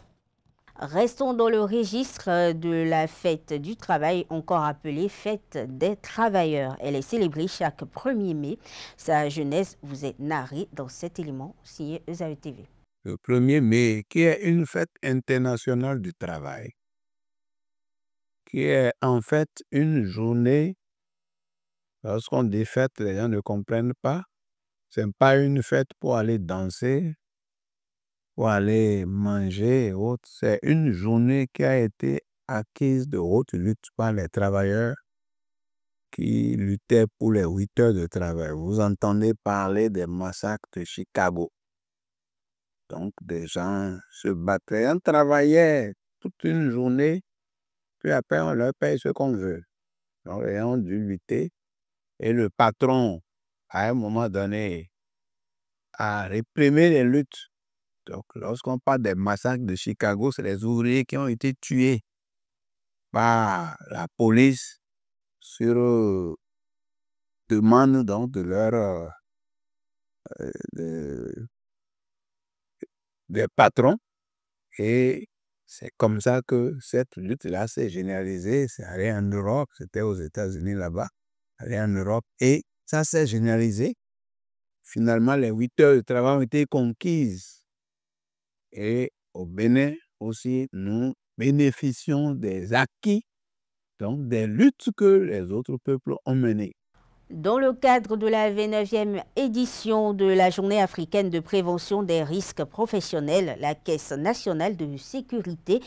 Restons dans le registre de la fête du travail, encore appelée fête des travailleurs. Elle est célébrée chaque 1er mai. Sa genèse vous est narrée dans cet élément signé ESAE TV. Le 1er mai, qui est une fête internationale du travail, qui est en fait une journée, lorsqu'on dit fête, les gens ne comprennent pas, Ce n'est pas une fête pour aller danser, pour aller manger et autres. C'est une journée qui a été acquise de haute lutte par les travailleurs qui luttaient pour les 8 heures de travail. Vous entendez parler des massacres de Chicago. Donc, des gens se battaient, on travaillait toute une journée, puis après, on leur paye ce qu'on veut. Donc, ils ont dû lutter. Et le patron, à un moment donné, a réprimé les luttes. Donc, lorsqu'on parle des massacres de Chicago, c'est les ouvriers qui ont été tués par la police sur demande donc de leur des patrons. Et c'est comme ça que cette lutte-là s'est généralisée. C'est allé en Europe, c'était aux États-Unis là-bas, allé en Europe. Et ça s'est généralisé. Finalement, les 8 heures de travail ont été conquises. Et au Bénin aussi, nous bénéficions des acquis, donc des luttes que les autres peuples ont menées. Dans le cadre de la 29e édition de la Journée africaine de prévention des risques professionnels, la Caisse nationale de sécurité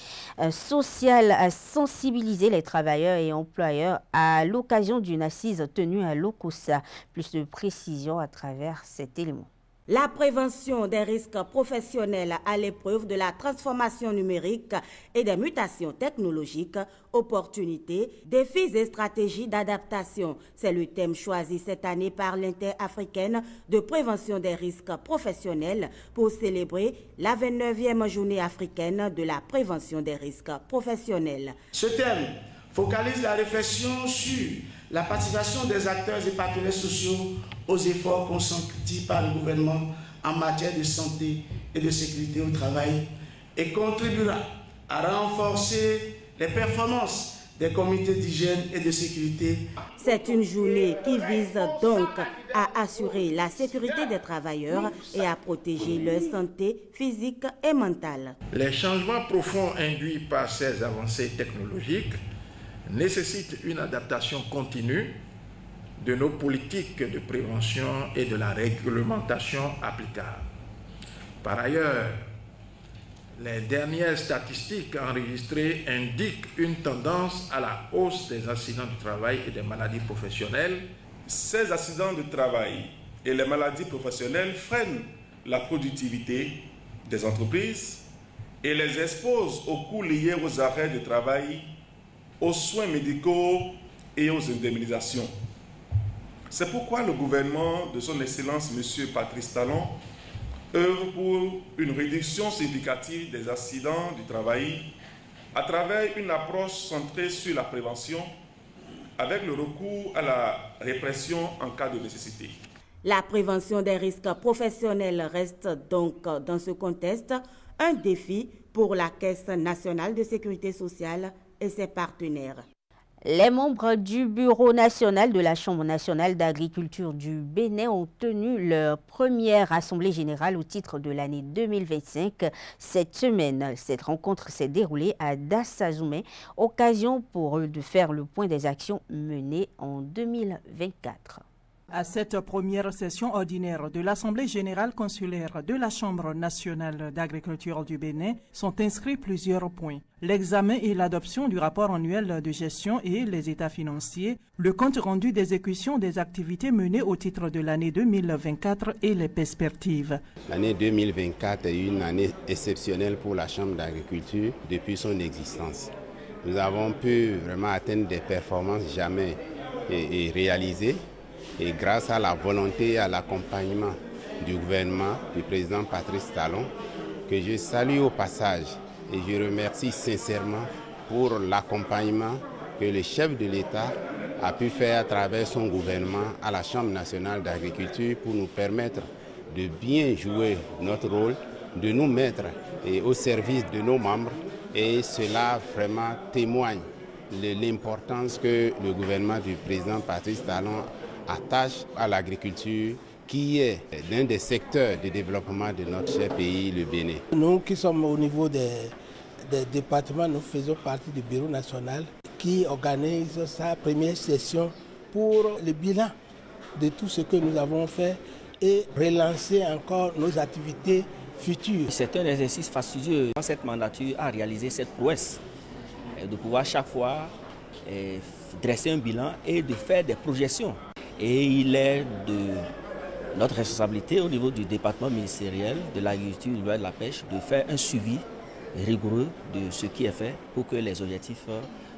sociale a sensibilisé les travailleurs et employeurs à l'occasion d'une assise tenue à Lokossa. Plus de précision à travers cet élément. La prévention des risques professionnels à l'épreuve de la transformation numérique et des mutations technologiques, opportunités, défis et stratégies d'adaptation. C'est le thème choisi cette année par l'Interafricaine de prévention des risques professionnels pour célébrer la 29e journée africaine de la prévention des risques professionnels. Ce thème focalise la réflexion sur la participation des acteurs et partenaires sociaux aux efforts consentis par le gouvernement en matière de santé et de sécurité au travail et contribuera à renforcer les performances des comités d'hygiène et de sécurité. C'est une journée qui vise donc à assurer la sécurité des travailleurs et à protéger leur santé physique et mentale. Les changements profonds induits par ces avancées technologiques nécessitent une adaptation continue de nos politiques de prévention et de la réglementation applicable. Par ailleurs, les dernières statistiques enregistrées indiquent une tendance à la hausse des accidents du travail et des maladies professionnelles. Ces accidents de travail et les maladies professionnelles freinent la productivité des entreprises et les exposent aux coûts liés aux arrêts de travail, aux soins médicaux et aux indemnisations. C'est pourquoi le gouvernement de son Excellence M. Patrice Talon œuvre pour une réduction significative des accidents du travail à travers une approche centrée sur la prévention avec le recours à la répression en cas de nécessité. La prévention des risques professionnels reste donc dans ce contexte un défi pour la Caisse nationale de sécurité sociale et ses partenaires. Les membres du Bureau national de la Chambre nationale d'agriculture du Bénin ont tenu leur première assemblée générale au titre de l'année 2025 cette semaine. Cette rencontre s'est déroulée à Dassazoumé, occasion pour eux de faire le point des actions menées en 2024. À cette première session ordinaire de l'Assemblée générale consulaire de la Chambre nationale d'agriculture du Bénin sont inscrits plusieurs points. L'examen et l'adoption du rapport annuel de gestion et les états financiers, le compte rendu d'exécution des activités menées au titre de l'année 2024 et les perspectives. L'année 2024 est une année exceptionnelle pour la Chambre d'agriculture depuis son existence. Nous avons pu vraiment atteindre des performances jamais réalisées. Et grâce à la volonté et à l'accompagnement du gouvernement, du président Patrice Talon, que je salue au passage et je remercie sincèrement pour l'accompagnement que le chef de l'État a pu faire à travers son gouvernement à la Chambre nationale d'agriculture pour nous permettre de bien jouer notre rôle, de nous mettre au service de nos membres et cela vraiment témoigne de l'importance que le gouvernement du président Patrice Talon attache à l'agriculture qui est l'un des secteurs de développement de notre cher pays, le Bénin. Nous qui sommes au niveau des départements, nous faisons partie du Bureau national qui organise sa première session pour le bilan de tout ce que nous avons fait et relancer encore nos activités futures. C'est un exercice fastidieux dans cette mandature à réaliser cette prouesse, de pouvoir chaque fois dresser un bilan et de faire des projections. Et il est de notre responsabilité au niveau du département ministériel de l'agriculture et de la pêche de faire un suivi rigoureux de ce qui est fait pour que les objectifs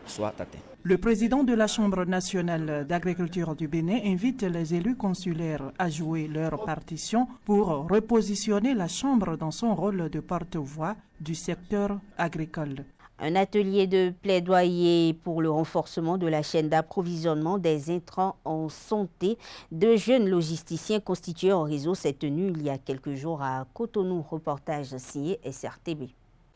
soient atteints. Le président de la Chambre nationale d'agriculture du Bénin invite les élus consulaires à jouer leur partition pour repositionner la Chambre dans son rôle de porte-voix du secteur agricole. Un atelier de plaidoyer pour le renforcement de la chaîne d'approvisionnement des intrants en santé de jeunes logisticiens constitués en réseau s'est tenu il y a quelques jours à Cotonou. Reportage signé SRTB.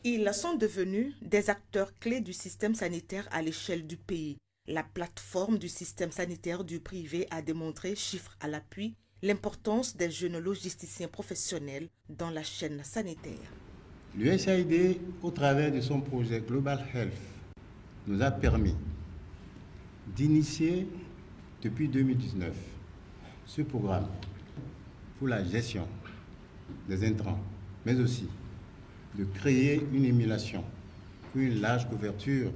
Ils sont devenus des acteurs clés du système sanitaire à l'échelle du pays. La plateforme du système sanitaire du privé a démontré, chiffres à l'appui, l'importance des jeunes logisticiens professionnels dans la chaîne sanitaire. L'USAID, au travers de son projet Global Health, nous a permis d'initier depuis 2019 ce programme pour la gestion des intrants, mais aussi de créer une émulation pour une large couverture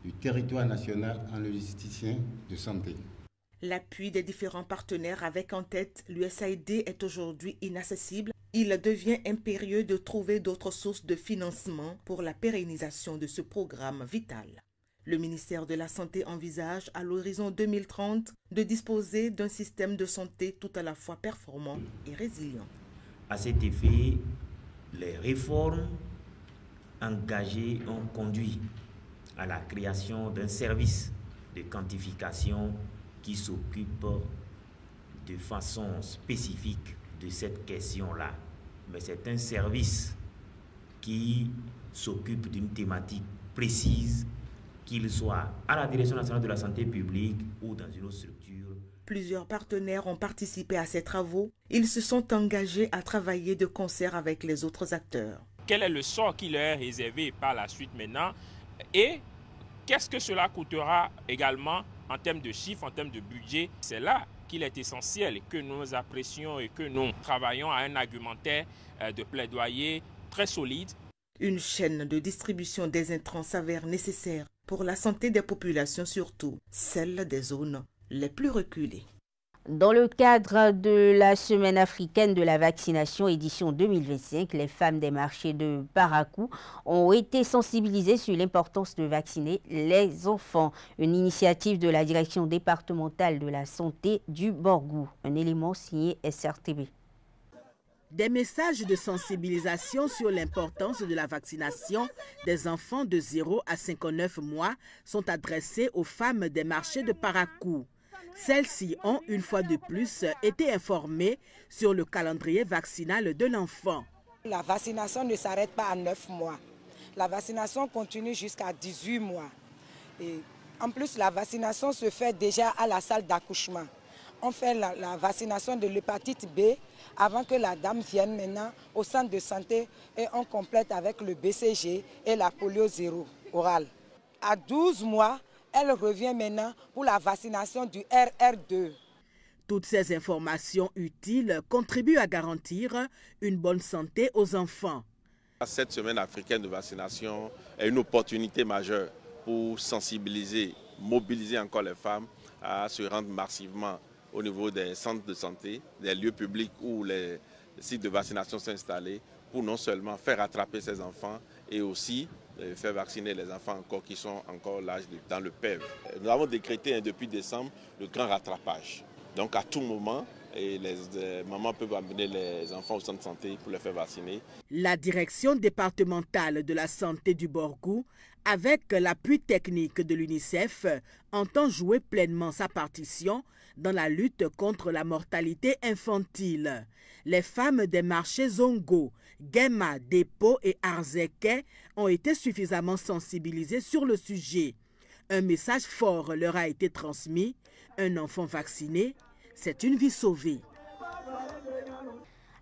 du territoire national en logisticien de santé. L'appui des différents partenaires avec en tête l'USAID est aujourd'hui inaccessible. Il devient impérieux de trouver d'autres sources de financement pour la pérennisation de ce programme vital. Le ministère de la Santé envisage à l'horizon 2030 de disposer d'un système de santé tout à la fois performant et résilient. À cet effet, les réformes engagées ont conduit à la création d'un service de quantification qui s'occupe de façon spécifique de cette question-là. Mais c'est un service qui s'occupe d'une thématique précise, qu'il soit à la Direction nationale de la santé publique ou dans une autre structure. Plusieurs partenaires ont participé à ces travaux. Ils se sont engagés à travailler de concert avec les autres acteurs. Quel est le sort qui leur est réservé par la suite maintenant et qu'est-ce que cela coûtera également en termes de chiffres, en termes de budget? C'est là qu'il est essentiel que nous apprécions et que nous travaillons à un argumentaire de plaidoyer très solide. Une chaîne de distribution des intrants s'avère nécessaire pour la santé des populations, surtout celle des zones les plus reculées. Dans le cadre de la Semaine africaine de la vaccination édition 2025, les femmes des marchés de Parakou ont été sensibilisées sur l'importance de vacciner les enfants. Une initiative de la direction départementale de la santé du Borgou. Un élément signé SRTB. Des messages de sensibilisation sur l'importance de la vaccination des enfants de 0 à 59 mois sont adressés aux femmes des marchés de Parakou. Celles-ci ont une fois de plus été informées sur le calendrier vaccinal de l'enfant. La vaccination ne s'arrête pas à 9 mois. La vaccination continue jusqu'à 18 mois. Et en plus, la vaccination se fait déjà à la salle d'accouchement. On fait la vaccination de l'hépatite B avant que la dame vienne maintenant au centre de santé et on complète avec le BCG et la polio 0 orale. À 12 mois, elle revient maintenant pour la vaccination du RR2. Toutes ces informations utiles contribuent à garantir une bonne santé aux enfants. Cette semaine africaine de vaccination est une opportunité majeure pour sensibiliser, mobiliser encore les femmes à se rendre massivement au niveau des centres de santé, des lieux publics où les sites de vaccination sont installés, pour non seulement faire attraper ces enfants et aussi faire vacciner les enfants encore qui sont encore dans le PEV. Nous avons décrété depuis décembre le grand rattrapage. Donc à tout moment, les mamans peuvent amener les enfants au centre de santé pour les faire vacciner. La direction départementale de la santé du Borgou, avec l'appui technique de l'UNICEF, entend jouer pleinement sa partition dans la lutte contre la mortalité infantile. Les femmes des marchés Zongo, Guéma, Dépôt et Arzeke ont été suffisamment sensibilisées sur le sujet. Un message fort leur a été transmis. Un enfant vacciné, c'est une vie sauvée.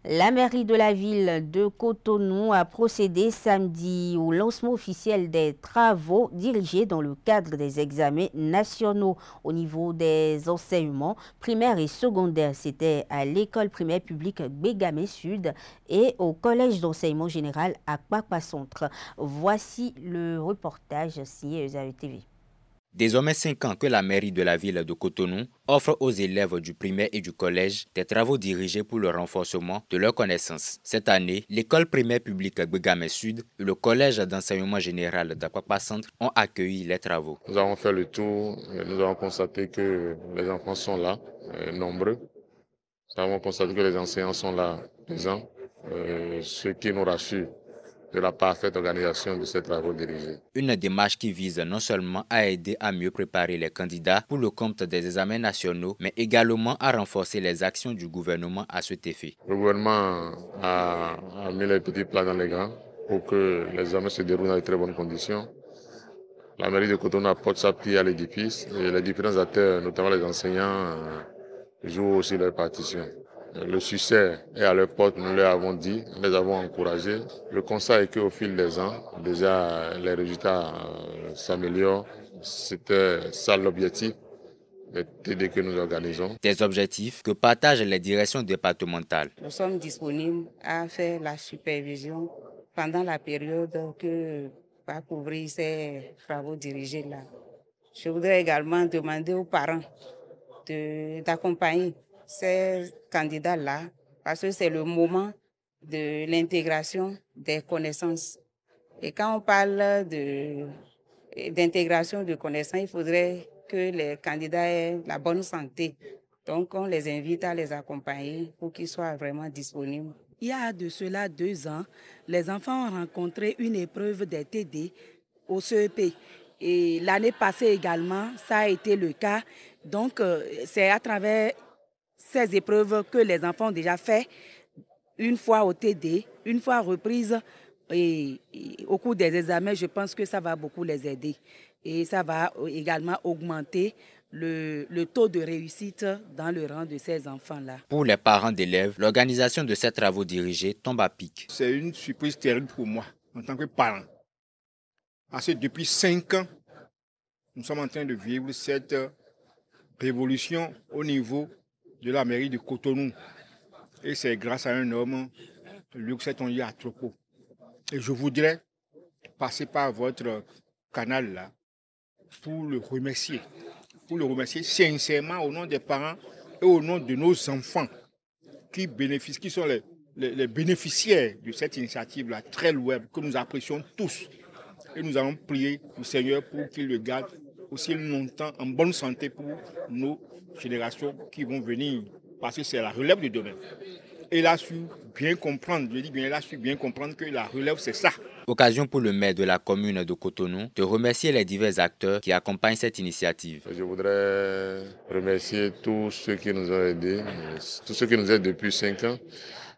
La mairie de la ville de Cotonou a procédé samedi au lancement officiel des travaux dirigés dans le cadre des examens nationaux au niveau des enseignements primaires et secondaires. C'était à l'école primaire publique Bégamé Sud et au collège d'enseignement général à Kpakpa Centre. Voici le reportage signé Eusave TV. Désormais 5 ans que la mairie de la ville de Cotonou offre aux élèves du primaire et du collège des travaux dirigés pour le renforcement de leurs connaissances. Cette année, l'école primaire publique Bégamé Sud et le collège d'enseignement général d'Akpakpa Centre ont accueilli les travaux. Nous avons fait le tour et nous avons constaté que les enfants sont là, nombreux. Nous avons constaté que les enseignants sont là présents, ce qui nous rassure de la parfaite organisation de ces travaux dirigés. Une démarche qui vise non seulement à aider à mieux préparer les candidats pour le compte des examens nationaux, mais également à renforcer les actions du gouvernement à cet effet. Le gouvernement a mis les petits plats dans les grands pour que les examens se déroulent dans de très bonnes conditions. La mairie de Cotonou apporte sa pierre à l'édifice et les différents acteurs, notamment les enseignants, jouent aussi leur partition. Le succès est à leur porte, nous leur avons dit, nous les avons encouragés. Le constat est qu'au fil des ans, déjà les résultats s'améliorent. C'était ça l'objectif des TD que nous organisons. Des objectifs que partagent les directions départementales. Nous sommes disponibles à faire la supervision pendant la période que va couvrir ces travaux dirigés là. Je voudrais également demander aux parents d'accompagner ces candidats-là, parce que c'est le moment de l'intégration des connaissances. Et quand on parle d'intégration de connaissances, il faudrait que les candidats aient la bonne santé. Donc, on les invite à les accompagner pour qu'ils soient vraiment disponibles. Il y a de cela 2 ans, les enfants ont rencontré une épreuve des TD au CEP. Et l'année passée également, ça a été le cas. Donc, c'est à travers ces épreuves que les enfants ont déjà fait une fois au TD, une fois reprise et au cours des examens, je pense que ça va beaucoup les aider. Et ça va également augmenter le taux de réussite dans le rang de ces enfants-là. Pour les parents d'élèves, l'organisation de ces travaux dirigés tombe à pic. C'est une surprise terrible pour moi en tant que parent. Parce que depuis 5 ans, nous sommes en train de vivre cette révolution au niveau de la mairie de Cotonou. Et c'est grâce à un homme, Luc Tongi Atropo. Et je voudrais passer par votre canal là pour le remercier. Pour le remercier sincèrement au nom des parents et au nom de nos enfants qui sont les bénéficiaires de cette initiative-là très louable que nous apprécions tous. Et nous allons prier le Seigneur pour qu'il le garde aussi longtemps en bonne santé pour nos générations qui vont venir, parce que c'est la relève de demain. Et il a su bien comprendre, je dis bien, il a su bien comprendre que la relève, c'est ça. Occasion pour le maire de la commune de Cotonou de remercier les divers acteurs qui accompagnent cette initiative. Je voudrais remercier tous ceux qui nous ont aidés, tous ceux qui nous aident depuis 5 ans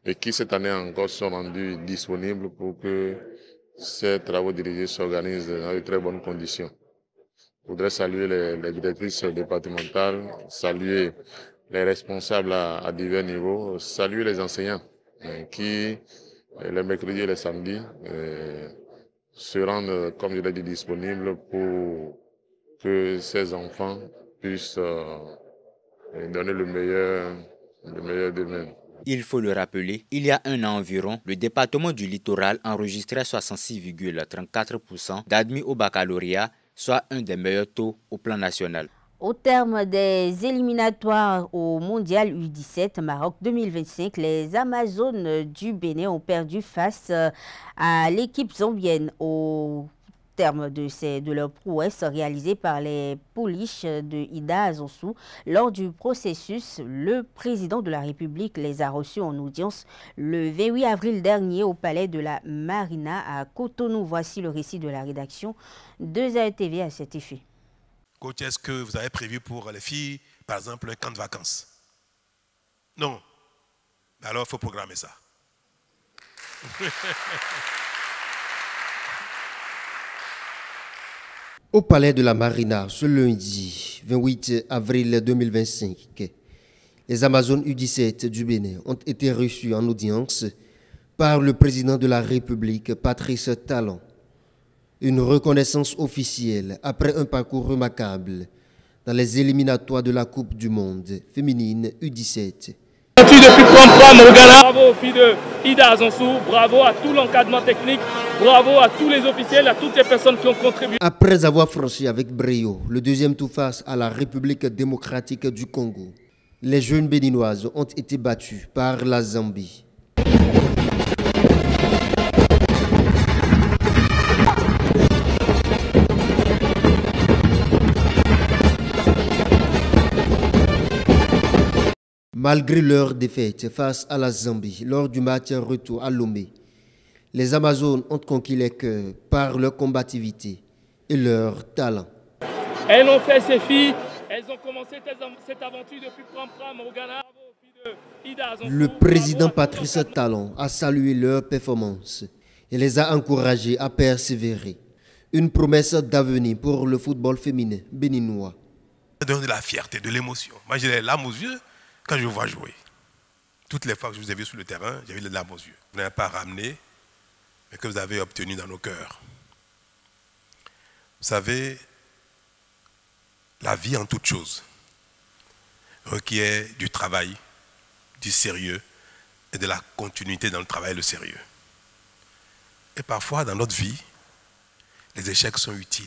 et qui cette année encore sont rendus disponibles pour que ces travaux dirigés s'organisent dans de très bonnes conditions. Je voudrais saluer les directrices départementales, saluer les responsables à divers niveaux, saluer les enseignants qui, les mercredis et les samedis, se rendent, comme je l'ai dit, disponibles pour que ces enfants puissent donner le meilleur d'eux-mêmes. Il faut le rappeler, il y a 1 an environ, le département du littoral enregistrait 66,34% d'admis au baccalauréat, soit un des meilleurs taux au plan national. Au terme des éliminatoires au Mondial U17 Maroc 2025, les Amazones du Bénin ont perdu face à l'équipe zambienne au terme de leur prouesse réalisée par les pouliches de Ida Azonsou. Lors du processus, le président de la République les a reçus en audience le 28 avril dernier au palais de la Marina à Cotonou. Voici le récit de la rédaction de Zaï TV à cet effet. Coach, est-ce que vous avez prévu pour les filles, par exemple, un camp de vacances? Non. Alors, il faut programmer ça. Au palais de la Marina, ce lundi 28 avril 2025, Les Amazones U17 du Bénin ont été reçues en audience par le président de la République, Patrice Talon. Une reconnaissance officielle après un parcours remarquable dans les éliminatoires de la Coupe du Monde féminine U17. Bravo aux filles de Ida Azonsou, bravo à tout l'encadrement technique, bravo à tous les officiels, à toutes les personnes qui ont contribué. Après avoir franchi avec brio le deuxième tour face à la République démocratique du Congo, les jeunes béninoises ont été battues par la Zambie. Malgré leur défaite face à la Zambie lors du match retour à Lomé, les Amazones ont conquis les cœurs par leur combativité et leur talent. Elles ont fait ces filles, elles ont commencé cette aventure depuis Pram au Ghana. Le président Patrice Talon a salué leur performance et les a encouragés à persévérer. Une promesse d'avenir pour le football féminin béninois. Ça donne de la fierté, de l'émotion. Moi j'ai les larmes aux yeux quand je vous vois jouer. Toutes les fois que je vous ai vu sur le terrain, j'avais les larmes aux yeux. Vous n'avez pas ramené, mais que vous avez obtenu dans nos cœurs. Vous savez, la vie en toute chose requiert du travail, du sérieux et de la continuité dans le travail et le sérieux. Et parfois, dans notre vie, les échecs sont utiles.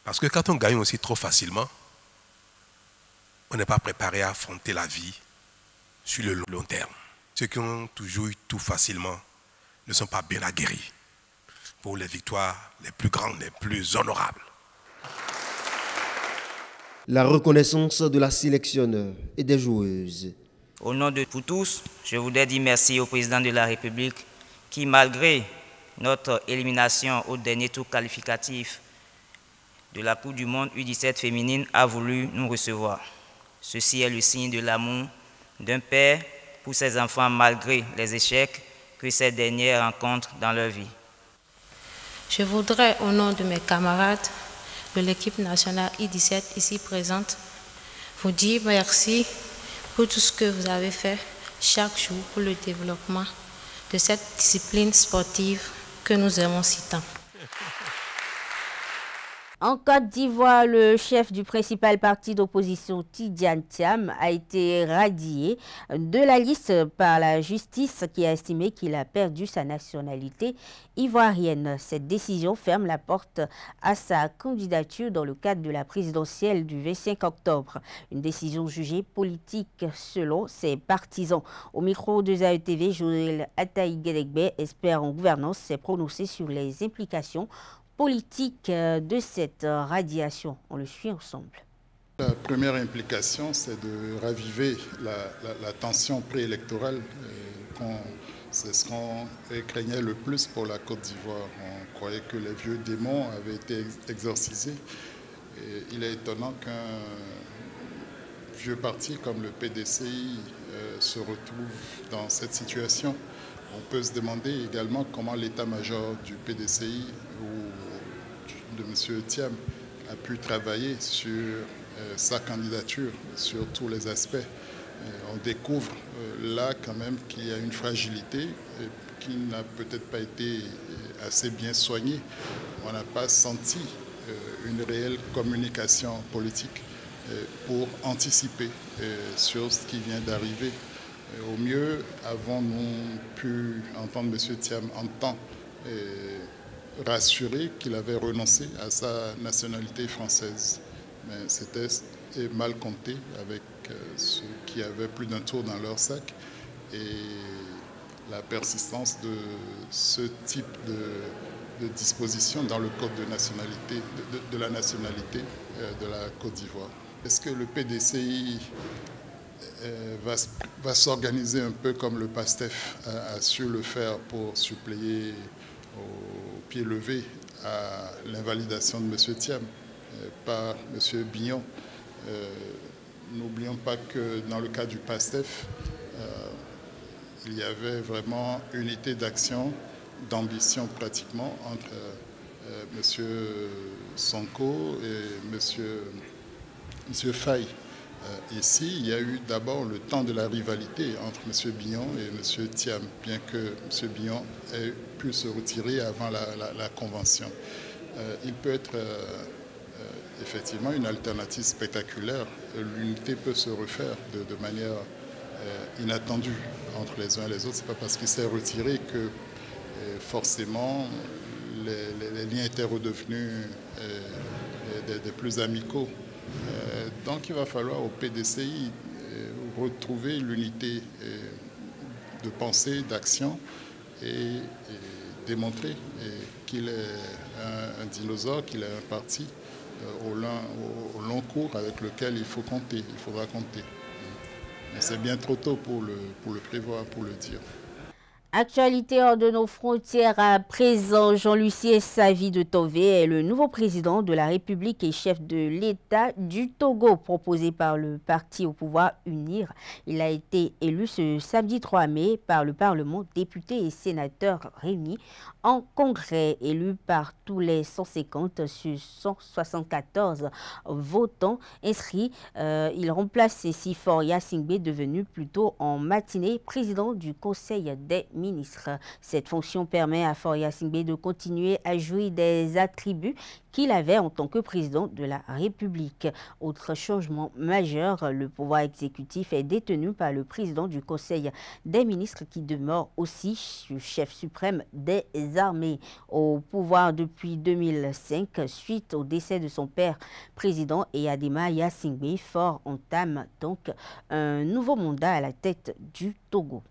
Parce que quand on gagne aussi trop facilement, on n'est pas préparé à affronter la vie sur le long terme. Ceux qui ont toujours eu tout facilement ne sont pas bien aguerris pour les victoires les plus grandes, les plus honorables. La reconnaissance de la sélectionneur et des joueuses. Au nom de vous tous, je voudrais dire merci au président de la République qui, malgré notre élimination au dernier tour qualificatif de la Coupe du Monde U17 féminine, a voulu nous recevoir. Ceci est le signe de l'amour d'un père pour ses enfants malgré les échecs que ces dernières rencontrent dans leur vie. Je voudrais, au nom de mes camarades de l'équipe nationale U17 ici présente, vous dire merci pour tout ce que vous avez fait chaque jour pour le développement de cette discipline sportive que nous aimons si tant. En Côte d'Ivoire, le chef du principal parti d'opposition, Tidjane Thiam, a été radié de la liste par la justice qui a estimé qu'il a perdu sa nationalité ivoirienne. Cette décision ferme la porte à sa candidature dans le cadre de la présidentielle du 25 octobre. Une décision jugée politique selon ses partisans. Au micro de ZAE-TV, Joël Ataï-Guédegbe, expert en gouvernance, s'est prononcé sur les implications politique de cette radiation. On le suit ensemble. La première implication, c'est de raviver la tension préélectorale. C'est ce qu'on craignait le plus pour la Côte d'Ivoire. On croyait que les vieux démons avaient été exorcisés. Et il est étonnant qu'un vieux parti comme le PDCI se retrouve dans cette situation. On peut se demander également comment l'état-major du PDCI ou de M. Thiam a pu travailler sur sa candidature, sur tous les aspects. On découvre là quand même qu'il y a une fragilité qui n'a peut-être pas été assez bien soignée. On n'a pas senti une réelle communication politique pour anticiper sur ce qui vient d'arriver. Au mieux, avons-nous pu entendre M. Thiam en temps rassurer qu'il avait renoncé à sa nationalité française. Mais c'était mal compté avec ceux qui avaient plus d'un tour dans leur sac et la persistance de ce type de disposition dans le code de nationalité, de la nationalité de la Côte d'Ivoire. Est-ce que le PDCI va s'organiser un peu comme le PASTEF a su le faire pour suppléer au pied levé à l'invalidation de M. Thiam par M. Bignon. N'oublions pas que dans le cas du PASTEF, il y avait vraiment unité d'action, d'ambition pratiquement entre M. Sonko et M. Faye. Ici, il y a eu d'abord le temps de la rivalité entre M. Billon et M. Thiam, bien que M. Billon ait pu se retirer avant la convention. Il peut être effectivement une alternative spectaculaire. L'unité peut se refaire de manière inattendue entre les uns et les autres. Ce n'est pas parce qu'il s'est retiré que forcément les liens étaient redevenus des plus amicaux. Donc il va falloir au PDCI retrouver l'unité de pensée, d'action et démontrer qu'il est un dinosaure, qu'il est un parti au long cours avec lequel il faudra compter. Mais c'est bien trop tôt pour le prévoir, pour le dire. Actualité hors de nos frontières à présent, Jean-Lucien Savi de Tové est le nouveau président de la République et chef de l'État du Togo, proposé par le parti au pouvoir UNIR. Il a été élu ce samedi 3 mai par le Parlement, députés et sénateurs réunis en congrès, élu par tous les 150 sur 174 votants inscrits. Il remplace Sifor Yasingbe, devenu plus tôt en matinée président du Conseil des ministre. Cette fonction permet à Faure Yasingbe de continuer à jouir des attributs qu'il avait en tant que président de la République. Autre changement majeur, le pouvoir exécutif est détenu par le président du Conseil des ministres qui demeure aussi le chef suprême des armées. Au pouvoir depuis 2005, suite au décès de son père président Eyadema Yasingbe, Faure entame donc un nouveau mandat à la tête du Togo.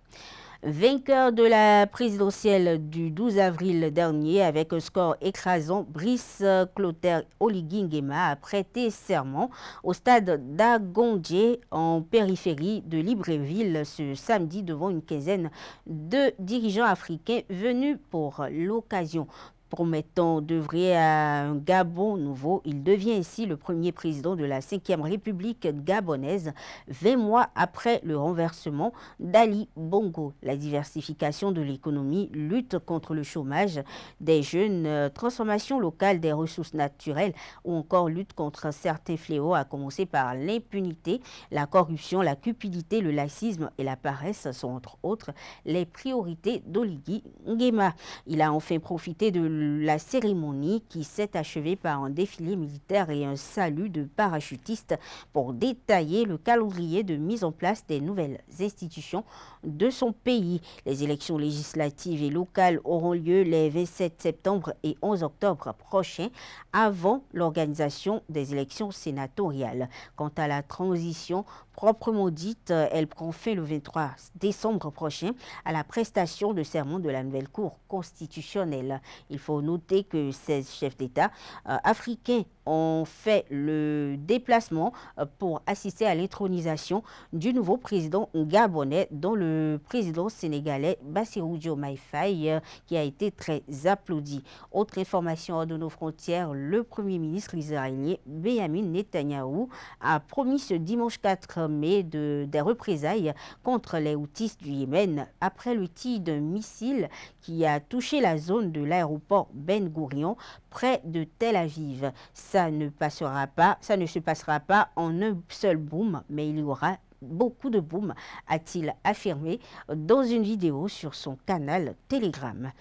Vainqueur de la présidentielle du 12 avril dernier avec un score écrasant, Brice Clotaire Oligui Nguema a prêté serment au stade d'Agondje en périphérie de Libreville ce samedi devant une quinzaine de dirigeants africains venus pour l'occasion. Promettant d'œuvrer à un Gabon nouveau, il devient ainsi le premier président de la 5e République gabonaise, 20 mois après le renversement d'Ali Bongo. La diversification de l'économie, lutte contre le chômage des jeunes, transformation locale des ressources naturelles ou encore lutte contre certains fléaux, à commencer par l'impunité, la corruption, la cupidité, le laxisme et la paresse sont entre autres les priorités d'Oligui Nguema. Il a enfin profité de la cérémonie qui s'est achevée par un défilé militaire et un salut de parachutistes pour détailler le calendrier de mise en place des nouvelles institutions de son pays. Les élections législatives et locales auront lieu les 27 septembre et 11 octobre prochains avant l'organisation des élections sénatoriales. Quant à la transition proprement dite, elle prend fin le 23 décembre prochain à la prestation de serment de la nouvelle Cour constitutionnelle. Il faut noter que 16 chefs d'État africains ont fait le déplacement pour assister à l'intronisation du nouveau président gabonais, dont le président sénégalais Bassirou Diomaye Faye, qui a été très applaudi. Autre information hors de nos frontières, le Premier ministre israélien Benjamin Netanyahou a promis ce dimanche 4 mai des représailles contre les Houthis du Yémen après le tir d'un missile qui a touché la zone de l'aéroport Ben Gourion près de Tel Aviv. Ça ne se passera pas en un seul boom, mais il y aura beaucoup de boom, a-t-il affirmé dans une vidéo sur son canal Telegram.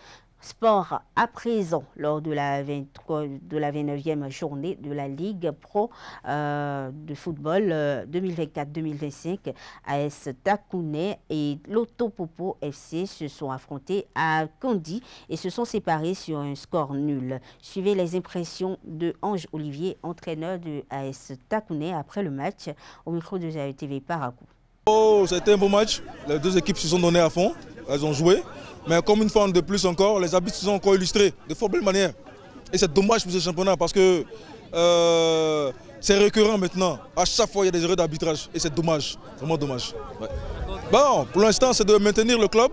Sport à présent, lors de la 29e journée de la Ligue Pro de football 2024-2025, AS Takounais et Lotopopo FC se sont affrontés à Kandy et se sont séparés sur un score nul. Suivez les impressions de Ange Olivier, entraîneur de AS Takounais après le match, au micro de ZAE-TV Parakou. Oh, c'était un beau match. Les deux équipes se sont données à fond, elles ont joué. Mais comme une fois de plus encore, les arbitres se sont encore illustrés de fort belle manière. Et c'est dommage pour ce championnat parce que c'est récurrent maintenant. À chaque fois, il y a des erreurs d'arbitrage et c'est dommage, vraiment dommage. Ouais. Bon, pour l'instant, c'est de maintenir le club.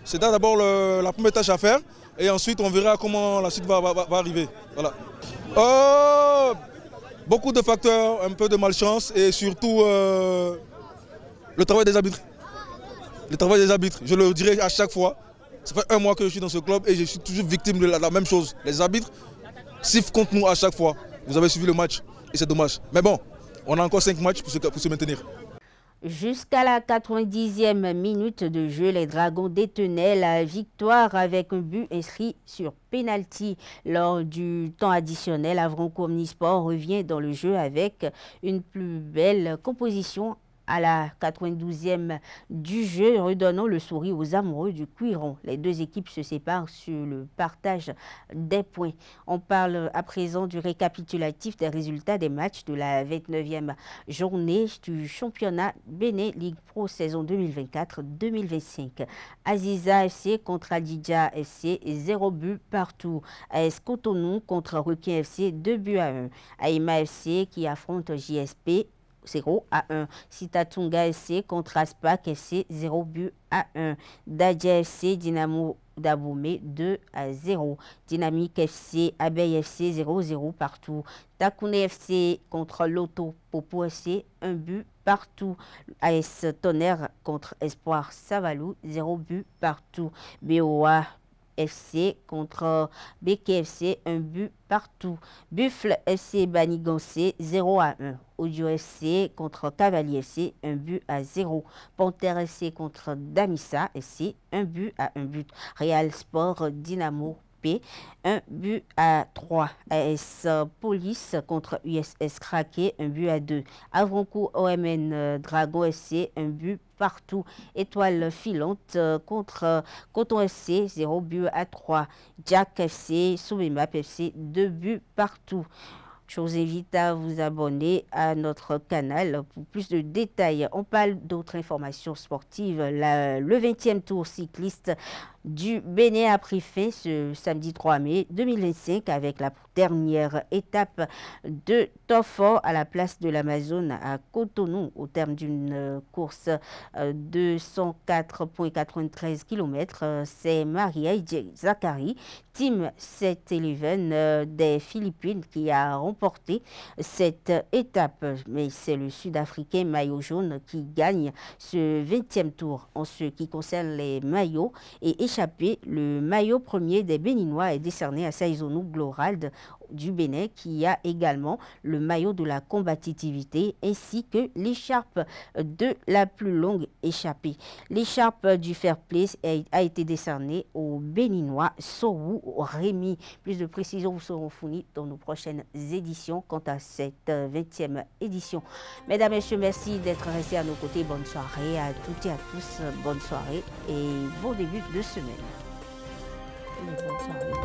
C'est d'abord la première tâche à faire et ensuite on verra comment la suite va arriver. Voilà. Beaucoup de facteurs, un peu de malchance et surtout le travail des arbitres. Le travail des arbitres, je le dirai à chaque fois. Ça fait un mois que je suis dans ce club et je suis toujours victime de la même chose. Les arbitres sifflent contre nous à chaque fois. Vous avez suivi le match et c'est dommage. Mais bon, On a encore 5 matchs pour se maintenir. Jusqu'à la 90e minute de jeu, les Dragons détenaient la victoire avec un but inscrit sur pénalty. Lors du temps additionnel, Avranches Omnisport revient dans le jeu avec une plus belle composition à la 92e du jeu, redonnant le sourire aux amoureux du Cuiron. Les deux équipes se séparent sur le partage des points. On parle à présent du récapitulatif des résultats des matchs de la 29e journée du championnat Bénin Ligue Pro saison 2024-2025. Aziza FC contre Adidja FC, 0 but partout. AS Cotonou contre Requin FC, 2 buts à 1. Aïma FC qui affronte JSP, 0-1. Sitatunga FC contre Aspak FC, 0 but à 1. Dadja FC, Dynamo d'Aboumé, 2-0. Dynamique FC, Abeille FC, 0-0 partout. Takune FC contre Loto Popo FC, 1 but partout. AS Tonnerre contre Espoir Savalou, 0 but partout. BOA FC contre BKFC, 1 but partout. Buffle FC Banigancé, 0-1. Audio FC contre Cavalier FC, 1 but à 0. Panthère FC contre Damissa FC, 1 but à 1 but. Real Sport Dynamo P, 1 but à 3. AS Police contre USS Craqué, 1 but à 2. Avranches OMN Dragon FC, 1 but partout. Étoile filante contre Coton FC, 0 but à 3. Jack FC, Soubemap FC, 2 buts partout. Je vous invite à vous abonner à notre canal pour plus de détails. On parle d'autres informations sportives. Le 20e tour cycliste du Bénin a pris fin ce samedi 3 mai 2025 avec la dernière étape de Tofor à la place de l'Amazone à Cotonou au terme d'une course de 104,93 km. C'est Maria Zachary, Team 7-Eleven des Philippines qui a remporté cette étape. Mais c'est le Sud-Africain maillot jaune qui gagne ce 20e tour. En ce qui concerne les maillots et échappé, le maillot premier des Béninois est décerné à Saizonou Glorald du Bénin qui a également le maillot de la combativité ainsi que l'écharpe de la plus longue échappée. L'écharpe du fair play a été décernée au Béninois Sorou Rémi. Plus de précisions vous seront fournies dans nos prochaines éditions quant à cette 20e édition. Mesdames et messieurs, merci d'être restés à nos côtés. Bonne soirée à toutes et à tous. Bonne soirée et bon début de semaine. Bonne soirée.